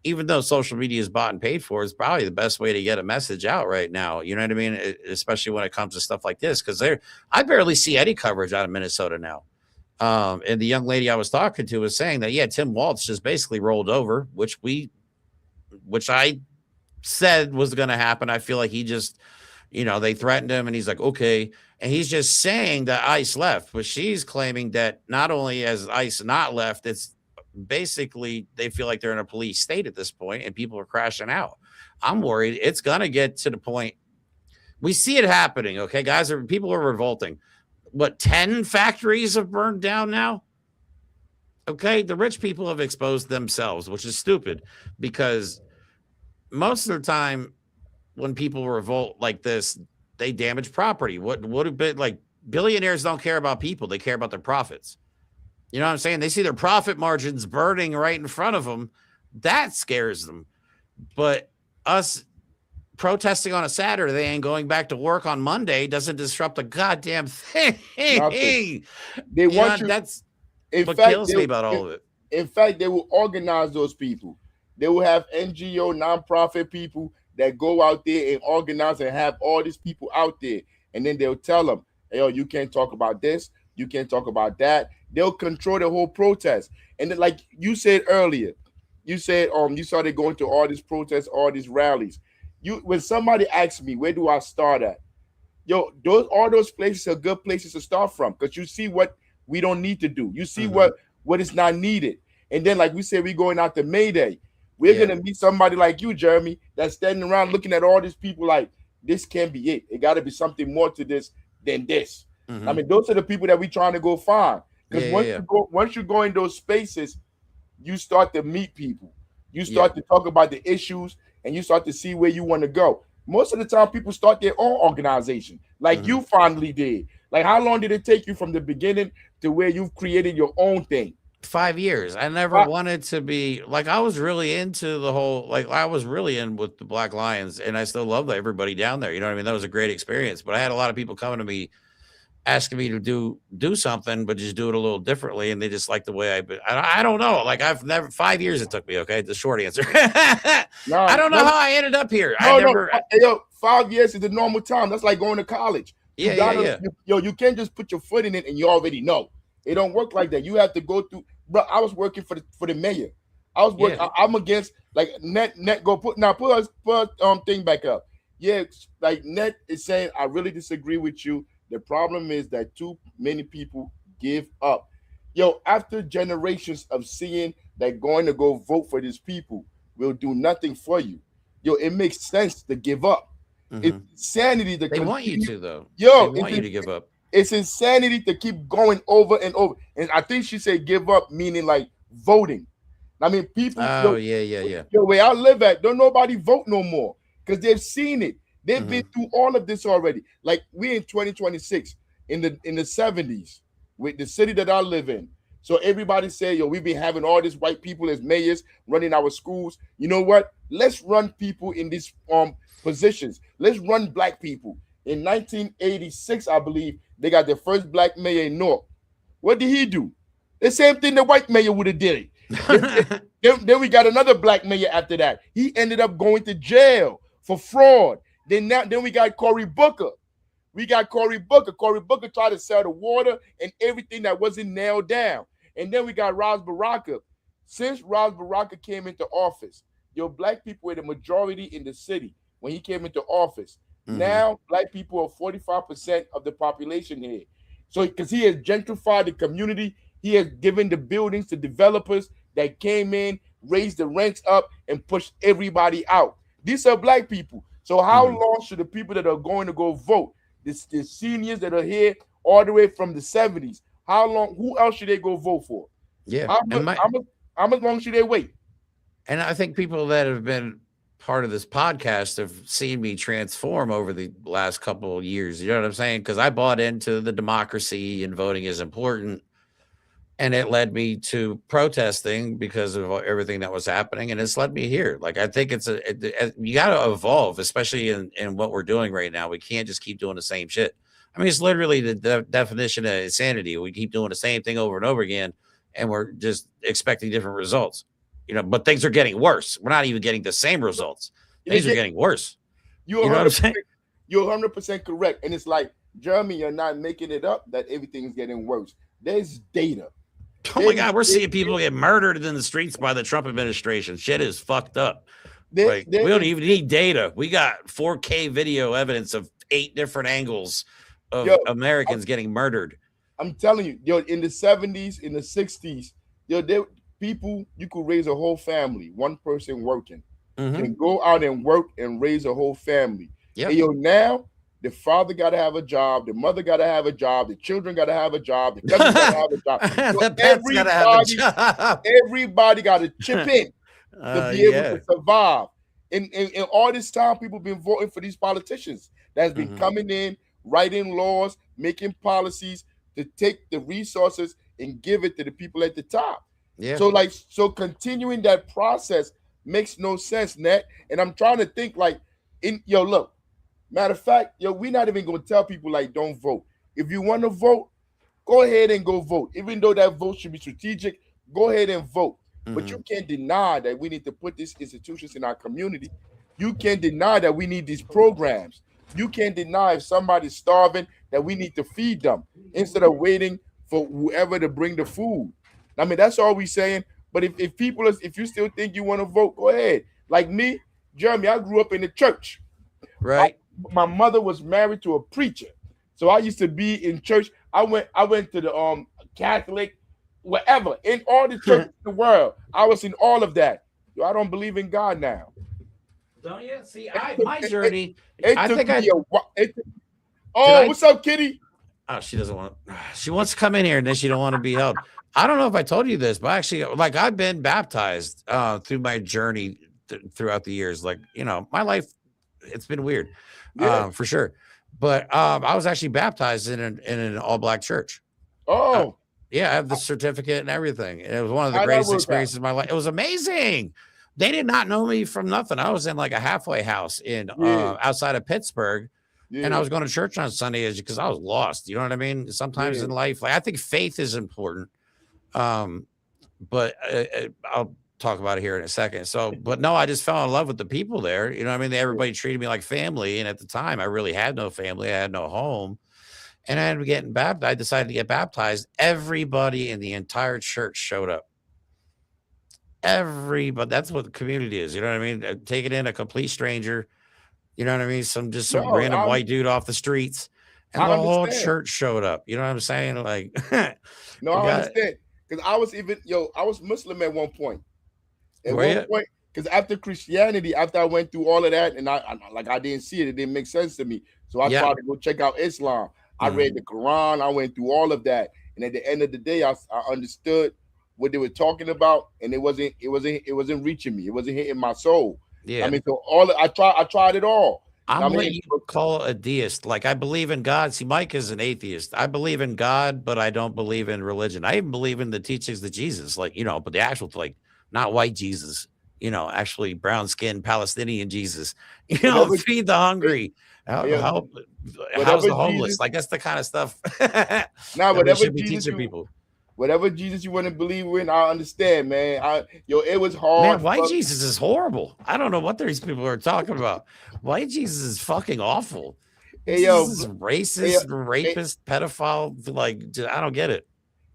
even though social media is bought and paid for, it's probably the best way to get a message out right now. You know what I mean? Especially when it comes to stuff like this, because I barely see any coverage out of Minnesota now. And the young lady I was talking to was saying that, yeah, Tim Walz just basically rolled over, which I said was going to happen. I feel like he just, they threatened him and he's like, okay. And he's just saying that ICE left, but she's claiming that not only has ICE not left, it's basically they feel like they're in a police state at this point and people are crashing out. I'm worried it's going to get to the point. We see it happening. Okay, guys, people are revolting. What, 10 factories have burned down now? Okay, the rich people have exposed themselves, which is stupid because most of the time when people revolt like this, they damage property. What a bit like billionaires don't care about people, they care about their profits. You know what I'm saying? They see their profit margins burning right in front of them. That scares them. But us protesting on a Saturday and going back to work on Monday doesn't disrupt a goddamn thing. They want you. That's what kills me about all of it. In fact, they will organize those people. They will have NGO, nonprofit people that go out there and organize and have all these people out there. And then they'll tell them, hey, yo, you can't talk about this. You can't talk about that. They'll control the whole protest. And then, like you said earlier, you started going to all these protests, all these rallies. When somebody asks me, where do I start at? Yo, all those places are good places to start from because you see what we don't need to do. You see what is not needed. And then, like we said, we're going out to May Day. We're going to meet somebody like you, Jeremy, that's standing around looking at all these people like, this can't be it. It got to be something more to this than this. I mean, those are the people that we're trying to go find. Because once you go in those spaces, you start to meet people. You start to talk about the issues and you start to see where you want to go. Most of the time, people start their own organization, like you finally did. Like, how long did it take you from the beginning to where you've created your own thing? 5 years. I never wanted to be like, I was really into the whole, like I was really in with the Black Lions and I still love everybody down there. You know what I mean? That was a great experience, but I had a lot of people coming to me asking me to do something, but just do it a little differently. And they just like the way I don't know. Like 5 years it took me. Okay. The short answer. I don't know how I ended up here. Yo, 5 years is the normal time. That's like going to college. You can't just put your foot in it and you already know. It don't work like that. You have to go through. Bro, I was working for the mayor. I was working. I'm against like net go put thing back up. Yeah, like Net is saying I really disagree with you. The problem is that too many people give up. Yo, after generations of seeing that going to go vote for these people will do nothing for you. Yo, it makes sense to give up. It's insanity to they want you to though. Yo, they want you to give up. It's insanity to keep going over and over. And I think she said give up, meaning like voting. I mean, people. Oh, yeah. Yo, where I live at, don't nobody vote no more because they've seen it. They've been through all of this already. Like we in 2026, in the 70s, with the city that I live in. So everybody say, yo, we've been having all these white people as mayors running our schools. You know what? Let's run people in these positions. Let's run black people. In 1986, I believe, they got their first black mayor in North. What did he do? The same thing the white mayor would have did. Then we got another black mayor after that. He ended up going to jail for fraud. Then we got Cory Booker. Cory Booker tried to sell the water and everything that wasn't nailed down. And then we got Ras Baraka. Since Ras Baraka came into office, your black people were the majority in the city when he came into office. Now, black people are 45% of the population here. So, because he has gentrified the community, he has given the buildings to developers that came in, raised the rents up, and pushed everybody out. These are black people. So, how long should the people that are going to go vote, the seniors that are here all the way from the 70s, how long? Who else should they go vote for? Yeah. How much long should they wait? And I think people that have been part of this podcast have seen me transform over the last couple of years. You know what I'm saying? Because I bought into the democracy and voting is important. And it led me to protesting because of everything that was happening. And it's led me here. Like, I think you got to evolve, especially in what we're doing right now. We can't just keep doing the same shit. I mean, it's literally the definition of insanity. We keep doing the same thing over and over again, and we're just expecting different results. but things are getting worse. We're not even getting the same results. Things are getting worse. You're You know what I'm saying? You're 100% correct. And it's like, Jeremy, you're not making it up that everything's getting worse. There's data. Oh my God, we're seeing people get murdered in the streets by the Trump administration. Shit is fucked up. We don't even need data. We got 4K video evidence of 8 different angles of Americans getting murdered. I'm telling you, in the 70s, in the 60s, people, you could raise a whole family, one person working. Can go out and work and raise a whole family. Yep. And now the father got to have a job, the mother got to have a job, the children got to have a job, the cousin got to have a job. So the pets got to have a job. Everybody got to chip in to be able to survive. And all this time, people been voting for these politicians that's been coming in, writing laws, making policies to take the resources and give it to the people at the top. Yeah. So continuing that process makes no sense, Nat. And I'm trying to think look, matter of fact, we're not even going to tell people don't vote. If you want to vote, go ahead and go vote. Even though that vote should be strategic, go ahead and vote. But you can't deny that we need to put these institutions in our community. You can't deny that we need these programs. You can't deny if somebody's starving that we need to feed them instead of waiting for whoever to bring the food. I mean, that's all we're saying. But if you still think you want to vote, go ahead. Like me, Jeremy, I grew up in the church. Right. My mother was married to a preacher. So I used to be in church. I went to the Catholic, wherever, in all the churches in the world. I was in all of that. I don't believe in God now. Don't you? See, my journey. What's up, Kitty? Oh, she doesn't want. She wants to come in here, and then she don't want to be held. I don't know if I told you this, but actually, I've been baptized through my journey throughout the years. My life, it's been weird, for sure. But I was actually baptized in an all-black church. Oh, yeah, I have the certificate and everything. And it was one of the greatest experiences of my life. It was amazing. They did not know me from nothing. I was in a halfway house in outside of Pittsburgh. Yeah. And I was going to church on Sunday because I was lost. You know what I mean? Sometimes in life, I think faith is important. But I'll talk about it here in a second. So, but no, I just fell in love with the people there. You know what I mean? Everybody treated me like family. And at the time, I really had no family. I had no home. And I ended up getting baptized. I decided to get baptized. Everybody in the entire church showed up. Everybody. That's what the community is. You know what I mean? Taking in a complete stranger. You know what I mean? Some random white dude off the streets. And the whole church showed up. You know what I'm saying? I understand. Because I was Muslim at one point. Because after Christianity, after I went through all of that, and I didn't see it, it didn't make sense to me. So I tried to go check out Islam. I read the Quran, I went through all of that. And at the end of the day, I understood what they were talking about, and it wasn't reaching me. It wasn't hitting my soul. Yeah. I mean, so I tried it all. I'm what you call a deist. I believe in God. See, Mike is an atheist. I believe in God, but I don't believe in religion. I even believe in the teachings of Jesus, but the actual, not white Jesus, actually brown skinned Palestinian Jesus, feed the hungry, help house the homeless. That's the kind of stuff. Now, whatever Jesus you want to believe in, I understand, man. It was hard. Man, white Jesus is horrible. I don't know what these people are talking about. White Jesus is fucking awful. Jesus is racist, rapist, pedophile. I don't get it.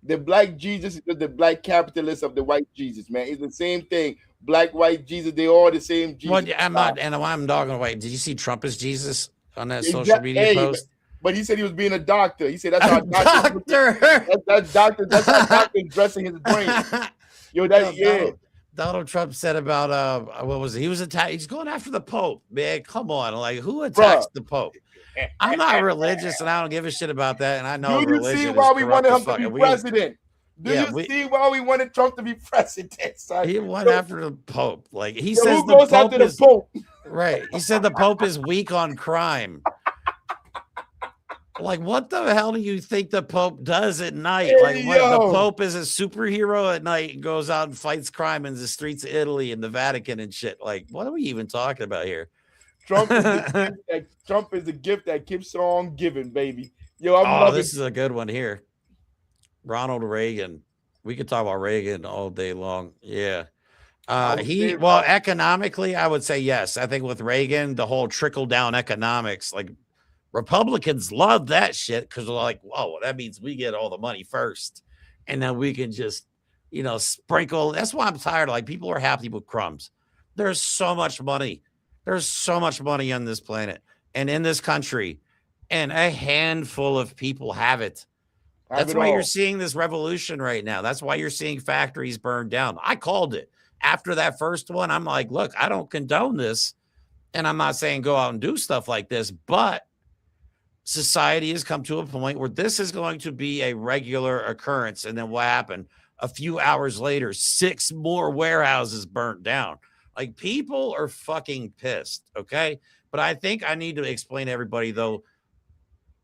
The black Jesus is the black capitalist of the white Jesus, man. It's the same thing. Black, white Jesus, they all the same Jesus. Well, I'm not, and I'm dogging white. Did you see Trump as Jesus on that social media post? But he said he was being a doctor. He said that's how that's how doctor dressing his brain. Donald Trump said about what was it? He was attacked. He's going after the Pope. Man, come on. Who attacks the Pope? I'm not religious and I don't give a shit about that. And I know religion. Do you see why we wanted him to be president? Do you see why we wanted Trump to be president, son? He went after the Pope. He says who goes after the Pope? Right. He said the Pope is weak on crime. What the hell do you think the Pope does at night? The Pope is a superhero at night and goes out and fights crime in the streets of Italy and the Vatican and shit. What are we even talking about here? Trump is the gift that keeps on giving, baby. This is a good one here. Ronald Reagan. We could talk about Reagan all day long. Yeah. Economically, I would say yes. I think with Reagan, the whole trickle down economics, like Republicans love that shit because they're like, whoa, that means we get all the money first. And then we can just, sprinkle. That's why I'm tired. Like, people are happy with crumbs. There's so much money. There's so much money on this planet and in this country. And a handful of people have it. That's why you're seeing this revolution right now. That's why you're seeing factories burned down. I called it. After that first one, I'm like, look, I don't condone this. And I'm not saying go out and do stuff like this, but society has come to a point where this is going to be a regular occurrence. And then what happened? A few hours later, 6 more warehouses burnt down. Like, people are fucking pissed. Okay. But I think I need to explain to everybody, though,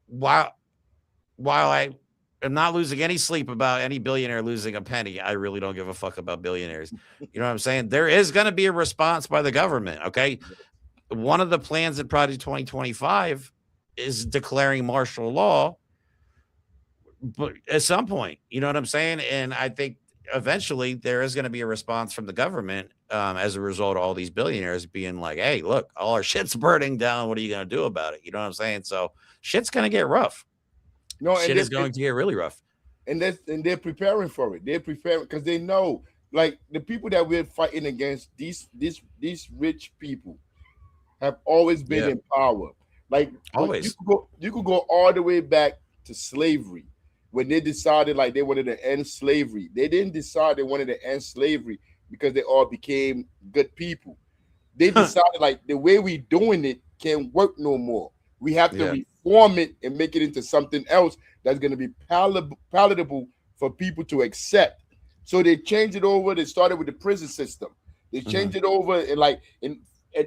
while I am not losing any sleep about any billionaire losing a penny, I really don't give a fuck about billionaires. You know what I'm saying? There is going to be a response by the government. Okay. One of the plans in Project 2025 is declaring martial law, but at some point, you know what I'm saying? And I think eventually there is going to be a response from the government as a result of all these billionaires being like, hey, look, all our shit's burning down. What are you going to do about it? You know what I'm saying? So shit's going to get rough. Shit is going to get really rough. And they're preparing for it. They're preparing because they know, like, the people that we're fighting against, these rich people have always been in power. Like, always. You could go all the way back to slavery when they decided like they wanted to end slavery. They didn't decide they wanted to end slavery because they all became good people. They decided like the way we doing it can't work no more. We have to reform it and make it into something else that's going to be palatable for people to accept. So they changed it over. They started with the prison system. They changed it over and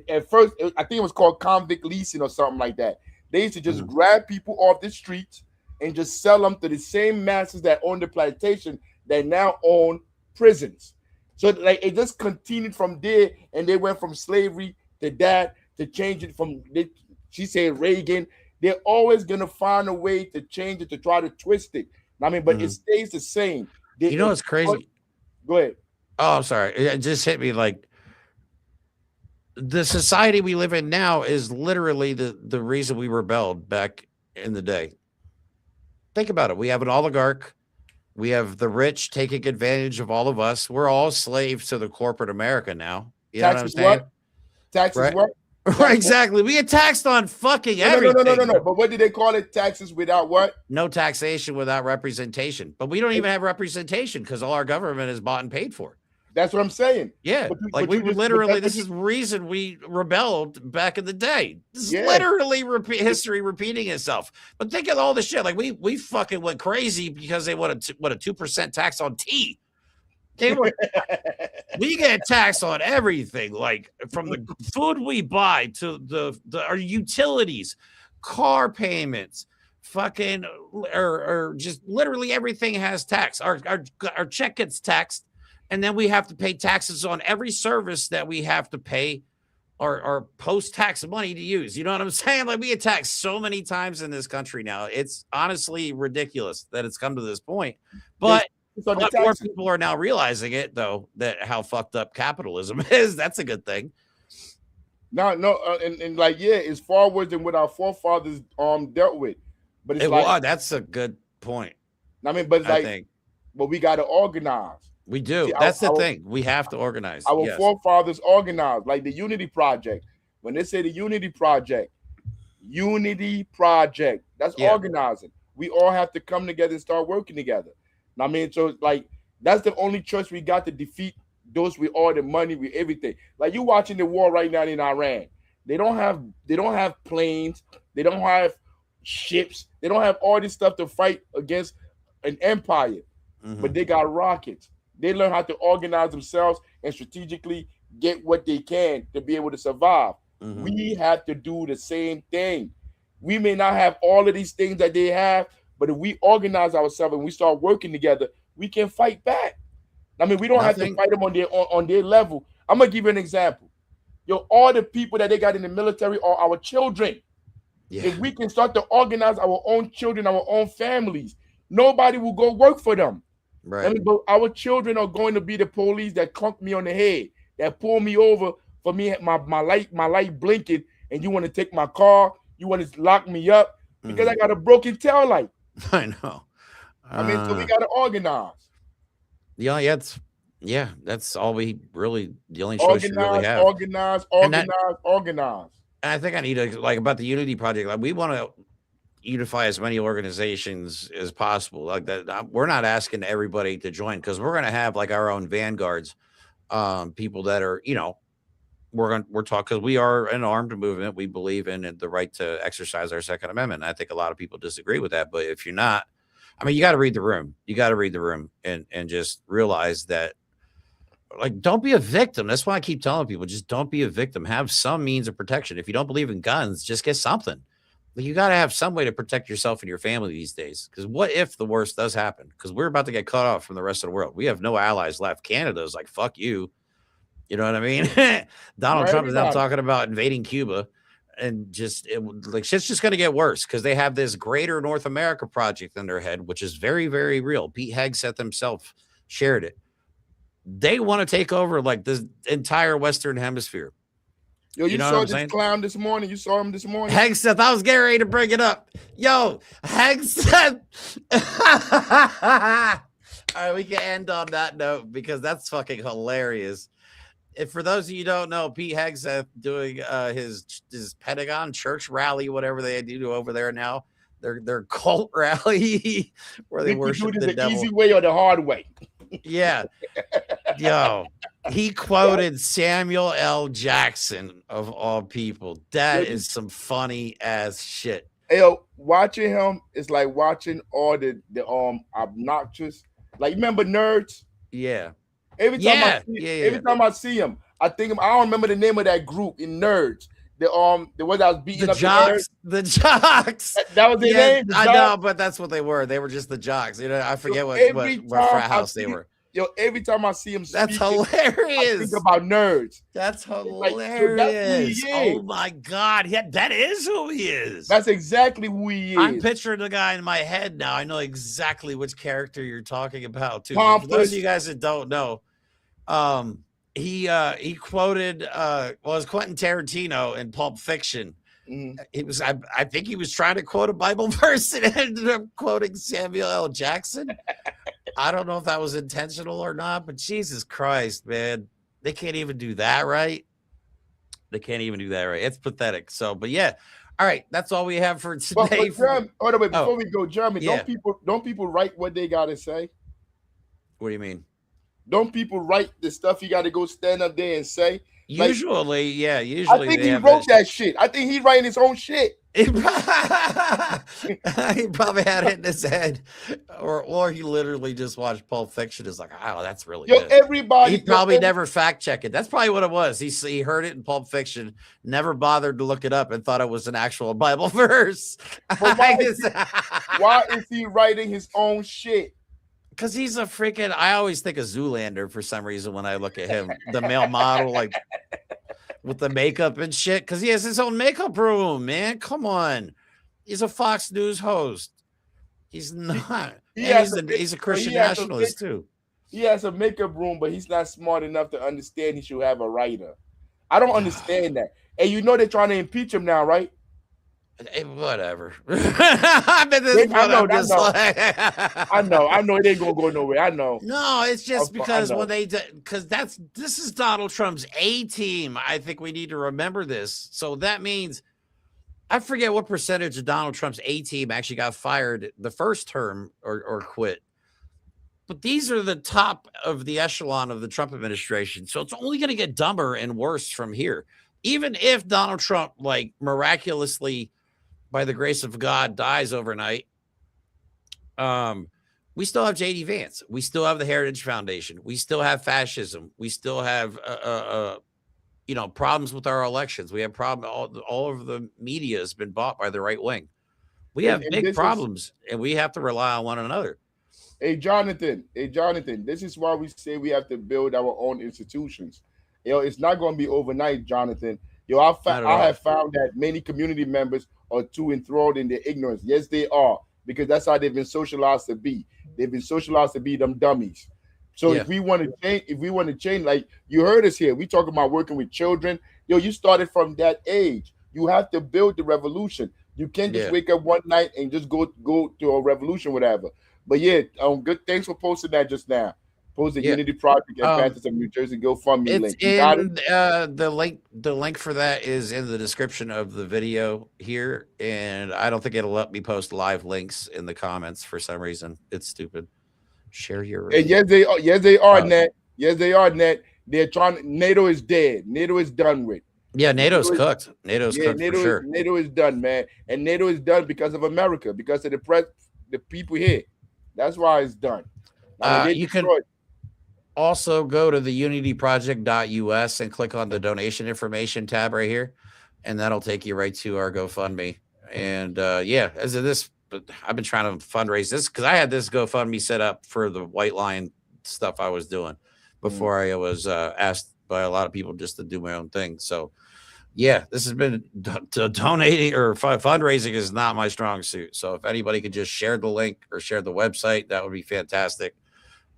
at first, I think it was called convict leasing or something like that. They used to just grab people off the streets and just sell them to the same masters that own the plantation that now own prisons. So like it just continued from there, and they went from slavery to that to change it from. She said Reagan. They're always gonna find a way to change it to try to twist it. I mean, but it stays the same. You know what's crazy? Go ahead. Oh, I'm sorry. It just hit me like. The society we live in now is literally the reason we rebelled back in the day. Think about it. We have an oligarch. We have the rich taking advantage of all of us. We're all slaves to the corporate America now. You know what I'm saying? Taxes right? what? Right, exactly. We get taxed on fucking everything. No. But what did they call it? Taxes without what? No taxation without representation. But we don't even have representation because all our government is bought and paid for. That's what I'm saying. Yeah, we were literally. This is the reason we rebelled back in the day. This is literally history repeating itself. But think of all the shit. Like we fucking went crazy because they wanted a 2% tax on tea. We get taxed on everything, like from the food we buy to our utilities, car payments, fucking or just literally everything has tax. Our check gets taxed. And then we have to pay taxes on every service that we have to pay or post-tax money to use. You know what I'm saying? Like, we get taxed so many times in this country now. It's honestly ridiculous that it's come to this point. But more people are now realizing it, though, that how fucked up capitalism is. That's a good thing. No, and like, it's far worse than what our forefathers dealt with. But it's that's a good point. I mean, but it's but we got to organize. We do. See, that's the thing. We have to organize. Our forefathers organized, like the Unity Project. When they say the Unity Project, that's organizing. We all have to come together and start working together. I mean, so like that's the only choice we got to defeat those with all the money, with everything. Like, you watching the war right now in Iran. They don't have planes. They don't have ships. They don't have all this stuff to fight against an empire. But they got rockets. They learn how to organize themselves and strategically get what they can to be able to survive. We have to do the same thing. We may not have all of these things that they have, but if we organize ourselves and we start working together, we can fight back. I mean, we don't have to fight them on their level. I'm gonna give you an example. All the people that they got in the military are our children. If we can start to organize our own children, our own families, nobody will go work for them. Right. But our children are going to be the police that clunk me on the head. that pull me over for me, my light blinking, and you want to take my car, you want to lock me up because I got a broken tail light. I know. I mean, so we got to organize. That's all we really, the only choice you really have. Organize. And I think I need to, like, about the Unity Project, like, we want to unify as many organizations as possible. Like that, we're not asking everybody to join because we're going to have like our own vanguards, people that are, we're talking because we are an armed movement. We believe in the right to exercise our Second Amendment. I think a lot of people disagree with that, but if you're not, I mean, you got to read the room. You got to read the room and just realize that, like, don't be a victim. That's why I keep telling people, just don't be a victim. Have some means of protection. If you don't believe in guns, just get something. But you got to have some way to protect yourself and your family these days. Because what if the worst does happen? Because we're about to get cut off from the rest of the world. We have no allies left. Canada's like, fuck you. You know what I mean? Donald Trump is now talking about invading Cuba. And shit's just going to get worse because they have this greater North America project in their head, which is very, very real. Pete Hegseth himself shared it. They want to take over like the entire Western Hemisphere. Yo, you saw this clown this morning? You saw him this morning? Hegseth, I was getting ready to bring it up. Yo, Hegseth. All right, we can end on that note because that's fucking hilarious. If for those of you who don't know, Pete Hegseth doing his Pentagon church rally, whatever they do over there now, their cult rally where they worship the devil. Easy way or the hard way? Yeah. Yo, he quoted Samuel L. Jackson of all people. That is some funny ass shit. Yo, watching him is like watching all the obnoxious, like, remember Nerds? Yeah. Every time I see him, I think I don't remember the name of that group in Nerds. The one that was beating up the jocks. That was their name. I know, but that's what they were. They were just the jocks. I forget what frat house they were. Yo, every time I see him, that's hilarious. I think about Nerds. That's hilarious. Oh my god, yeah, that is who he is. That's exactly who he is. I'm picturing the guy in my head now. I know exactly which character you're talking about too. For those of you guys that don't know, he quoted was Quentin Tarantino in Pulp Fiction. It was I think he was trying to quote a Bible verse and ended up quoting Samuel L. Jackson. I don't know if that was intentional or not, but Jesus Christ, man, they can't even do that right. It's pathetic. So, but yeah, all right, that's all we have for today. Before we go, Jeremy, don't people write what they gotta say? What do you mean? Don't people write the stuff you got to go stand up there and say? Usually. I think he wrote that shit. I think he's writing his own shit. He probably had it in his head, or he literally just watched Pulp Fiction. Is like, oh, that's really good. Everybody. He probably never fact checked it. That's probably what it was. He heard it in Pulp Fiction, never bothered to look it up, and thought it was an actual Bible verse. Why is he writing his own shit? Because he's a freaking. I always think of Zoolander for some reason when I look at him, the male model, like, with the makeup and shit, because he has his own makeup room, man. Come on. He's a Fox News host. He's not. He's a Christian nationalist, too. He has a makeup room, but he's not smart enough to understand he should have a writer. I don't understand that. And you know they're trying to impeach him now, right? Whatever. I know it ain't gonna go nowhere. I know. No, it's just because this is Donald Trump's A team. I think we need to remember this. So that means I forget what percentage of Donald Trump's A team actually got fired the first term or quit. But these are the top of the echelon of the Trump administration. So it's only going to get dumber and worse from here. Even if Donald Trump, like, miraculously, by the grace of God, dies overnight, we still have J.D. Vance. We still have the Heritage Foundation. We still have fascism. We still have, problems with our elections. We have problems. All of the media has been bought by the right wing. We have big problems, and we have to rely on one another. Hey, Jonathan, this is why we say we have to build our own institutions. It's not going to be overnight, Jonathan. I have found that many community members are too enthralled in their ignorance. Yes, they are, because that's how they've been socialized to be. They've been socialized to be them dummies. So Yeah. if we want to change, like you heard us here, we talking about working with children. Yo, you started from that age. You have to build the revolution. You can't just Yeah. wake up one night and just go to a revolution, whatever. But yeah, good. Thanks for posting that just now. Post the Yeah. Unity Project and Um, Panthers of New Jersey GoFundMe it's link. You got it? in the link. The link for that is in the description of the video here, and I don't think it'll let me post live links in the comments for some reason. It's stupid. Share your And link. yes, they are. Yes, they are, Oh, Net. Yes, they are, Net. They're trying. NATO is dead. NATO is done with. yeah, NATO's NATO is, cooked. NATO's yeah, cooked for sure. NATO is done, man. And NATO is done because of America, because of the people here. That's why it's done. I mean, they You can destroyed. also go to the unityproject.us and click on the donation information tab right here, and that'll take you right to our GoFundMe. And yeah, as of this, but I've been trying to fundraise this because I had this GoFundMe set up for the white line stuff I was doing before I was asked by a lot of people just to do my own thing. So yeah, this has been donating or fundraising is not my strong suit. So if anybody could just share the link or share the website, that would be fantastic.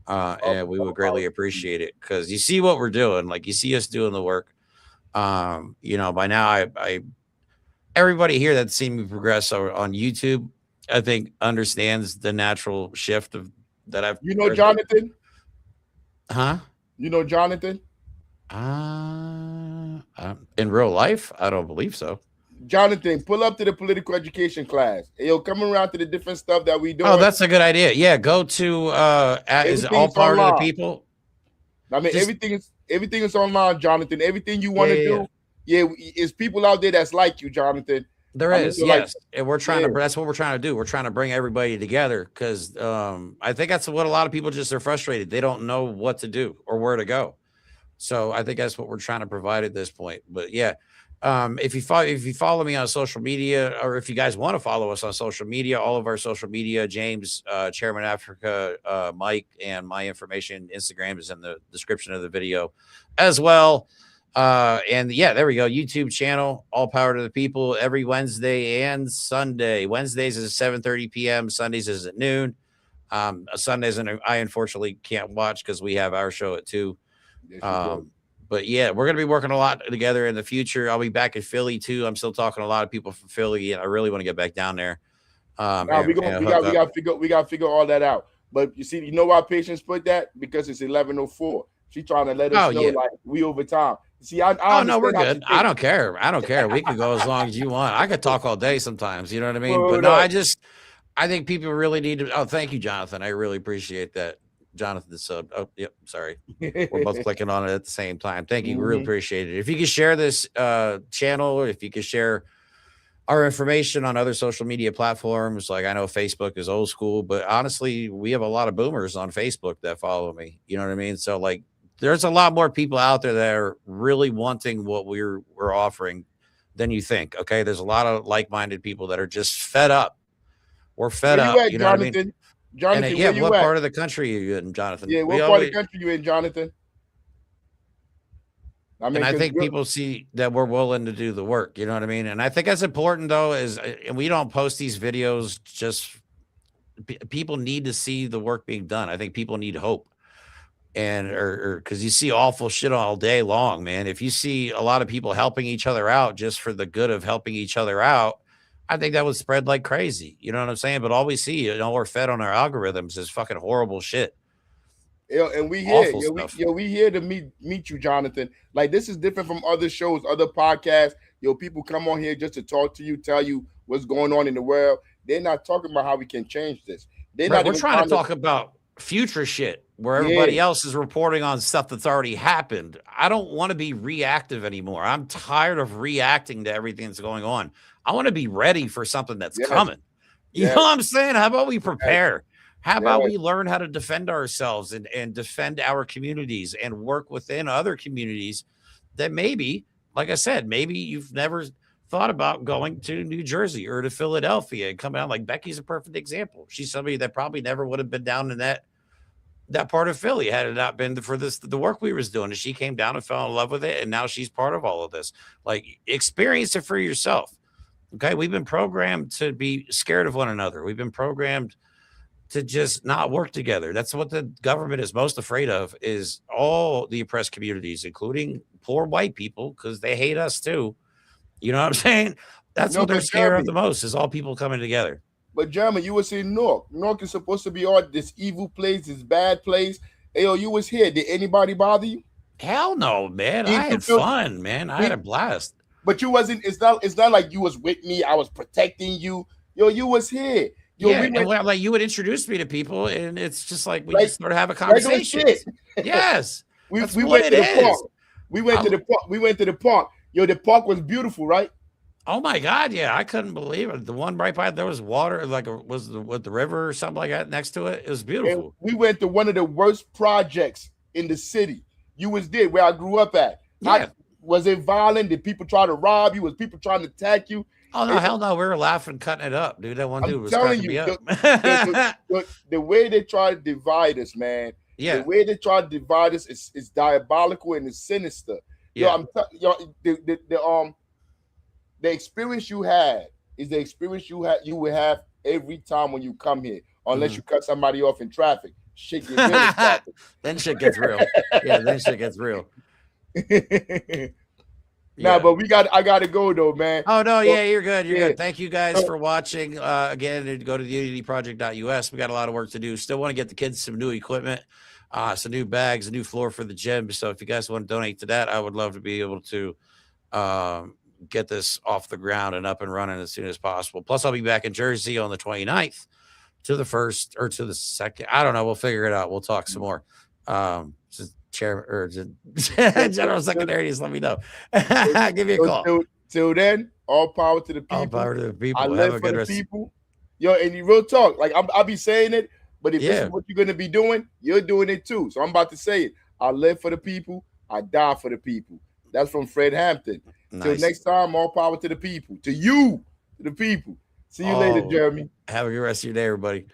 And we would greatly appreciate it because you see what we're doing. Like you see us doing the work. You know, by now I everybody here that's seen me progress on YouTube, I think understands the natural shift of that I've. You know Jonathan? Huh? You know Jonathan? In real life, I don't believe so. Jonathan, pull up to the political education class. Yo, come around to the different stuff that we do. Oh, that's a good idea. Yeah, go to is it all part online. of the people? I mean, everything is online, Jonathan. Everything you want to do, is people out there that's like you, Jonathan. There is, yes, and we're trying to. That's what we're trying to do. We're trying to bring everybody together because I think that's what a lot of people just are frustrated. They don't know what to do or where to go. So I think that's what we're trying to provide at this point. But yeah, if you follow me on social media, or if you guys want to follow us on social media, all of our social media, James, Chairman Afrika, Mike, and my information, Instagram is in the description of the video as well. And yeah, there we go. YouTube channel, All Power to the People, every Wednesday and Sunday. Wednesdays is at 7:30 p.m. Sundays is at noon. Sundays, and I unfortunately can't watch because we have our show at 2. But yeah, we're going to be working a lot together in the future. I'll be back in Philly too. I'm still talking to a lot of people from Philly, and I really want to get back down there. We got to figure all that out. But you see, you know why Patience put that? Because it's 11:04. She's trying to let us know like we over time. See, I no, we're good. I don't care. We could go as long as you want. I could talk all day sometimes. You know what I mean? But no, I think people really need to. Oh, thank you, Jonathan. I really appreciate that. Jonathan sub. Oh, yep. Sorry. We're both clicking on it at the same time. Thank you. Really appreciate it. If you could share this channel, or if you could share our information on other social media platforms, like I know Facebook is old school, but honestly, we have a lot of boomers on Facebook that follow me. You know what I mean? So like, there's a lot more people out there that are really wanting what we're offering than you think. Okay. There's a lot of like-minded people that are just fed up. We're fed up. You know Jonathan? what I mean? Jonathan, yeah, what part of the country are you in, Jonathan? Yeah, what part of the country you in, Jonathan? I think people see that we're willing to do the work. You know what I mean? And I think that's important, though, and we don't post these videos just people need to see the work being done. I think people need hope. And because you see awful shit all day long, man. If you see a lot of people helping each other out just for the good of helping each other out, I think that would spread like crazy. You know what I'm saying? But all we see, we're fed on our algorithms is fucking horrible shit. And we here, we here to meet you, Jonathan. Like, this is different from other shows, other podcasts. People come on here just to talk to you, tell you what's going on in the world. They're not talking about how we can change this. We're trying to talk about future shit where everybody else is reporting on stuff that's already happened. I don't want to be reactive anymore. I'm tired of reacting to everything that's going on. I want to be ready for something that's coming. You know what I'm saying? How about we prepare? How about we learn how to defend ourselves and defend our communities and work within other communities that maybe, like I said, maybe you've never thought about going to New Jersey or to Philadelphia and coming out. Like Becky's a perfect example. She's somebody that probably never would have been down in that part of Philly had it not been for the work we was doing. And she came down and fell in love with it. And now she's part of all of this. Like, experience it for yourself. Okay. We've been programmed to be scared of one another. We've been programmed to just not work together. That's what the government is most afraid of, is all the oppressed communities, including poor white people, because they hate us too. You know what I'm saying? That's No, what they're but scared of Jeremy, the most, is all people coming together. but Jeremy, you was in Newark. Newark is supposed to be all this evil place, this bad place. Hey, yo, you was here. Did anybody bother you? Hell no, man. I Didn't you had feel? fun, man. I had a Did, blast. but you wasn't. It's not like you was with me. I was protecting you. Yo, you was here. Yo, Yeah, we and went well, like you would introduce me to people, and it's just like we like just sort of have a regular shit. conversation. Yes, we that's we what went it to the park. is. We went I, to the park. We went to the park. Yo, the park was beautiful, right? oh my god, yeah, I couldn't believe it. The one right by there was water, like was the with the river or something like that next to it. It was And beautiful. we went to one of the worst projects in the city. You was there where I grew up at. Yeah. Was it violent? Did people try to rob you? Was people trying to attack you? Oh no, hell no, we were laughing, cutting it up, dude. That one I'm dude was telling cracking me you, up. the way they try to divide us, man. The Yeah, way they try to divide us is diabolical and it's sinister. Yo, yeah. yo, the experience you had is the experience you will have every time when you come here, unless you cut somebody off in traffic. Shit get real in traffic. Then shit gets real. Yeah, then shit gets real. Nah, Yeah. but I gotta go though, man. Oh no, So, yeah, you're good. You're yeah. good. Thank you guys for watching. Again, go to unityproject.us. We got a lot of work to do. Still want to get the kids some new equipment, some new bags, a new floor for the gym. So if you guys want to donate to that, I would love to be able to get this off the ground and up and running as soon as possible. Plus, I'll be back in Jersey on the 29th to the 1st or to the 2nd. I don't know. We'll figure it out. We'll talk some more. Just chair or general secretary, just let me know. Give me a call. Till then, all power to the people. All power to the people. I Have live a for good the rest. people. Yo, and you real talk. Like I'll be saying it, but if this Yeah. is what you're gonna be doing, you're doing it too. So I'm about to say it. I live for the people. I die for the people. That's from Fred Hampton. Nice. Till next time, all power to the people. To you, to the people. See you later, Jeremy. Have a good rest of your day, everybody.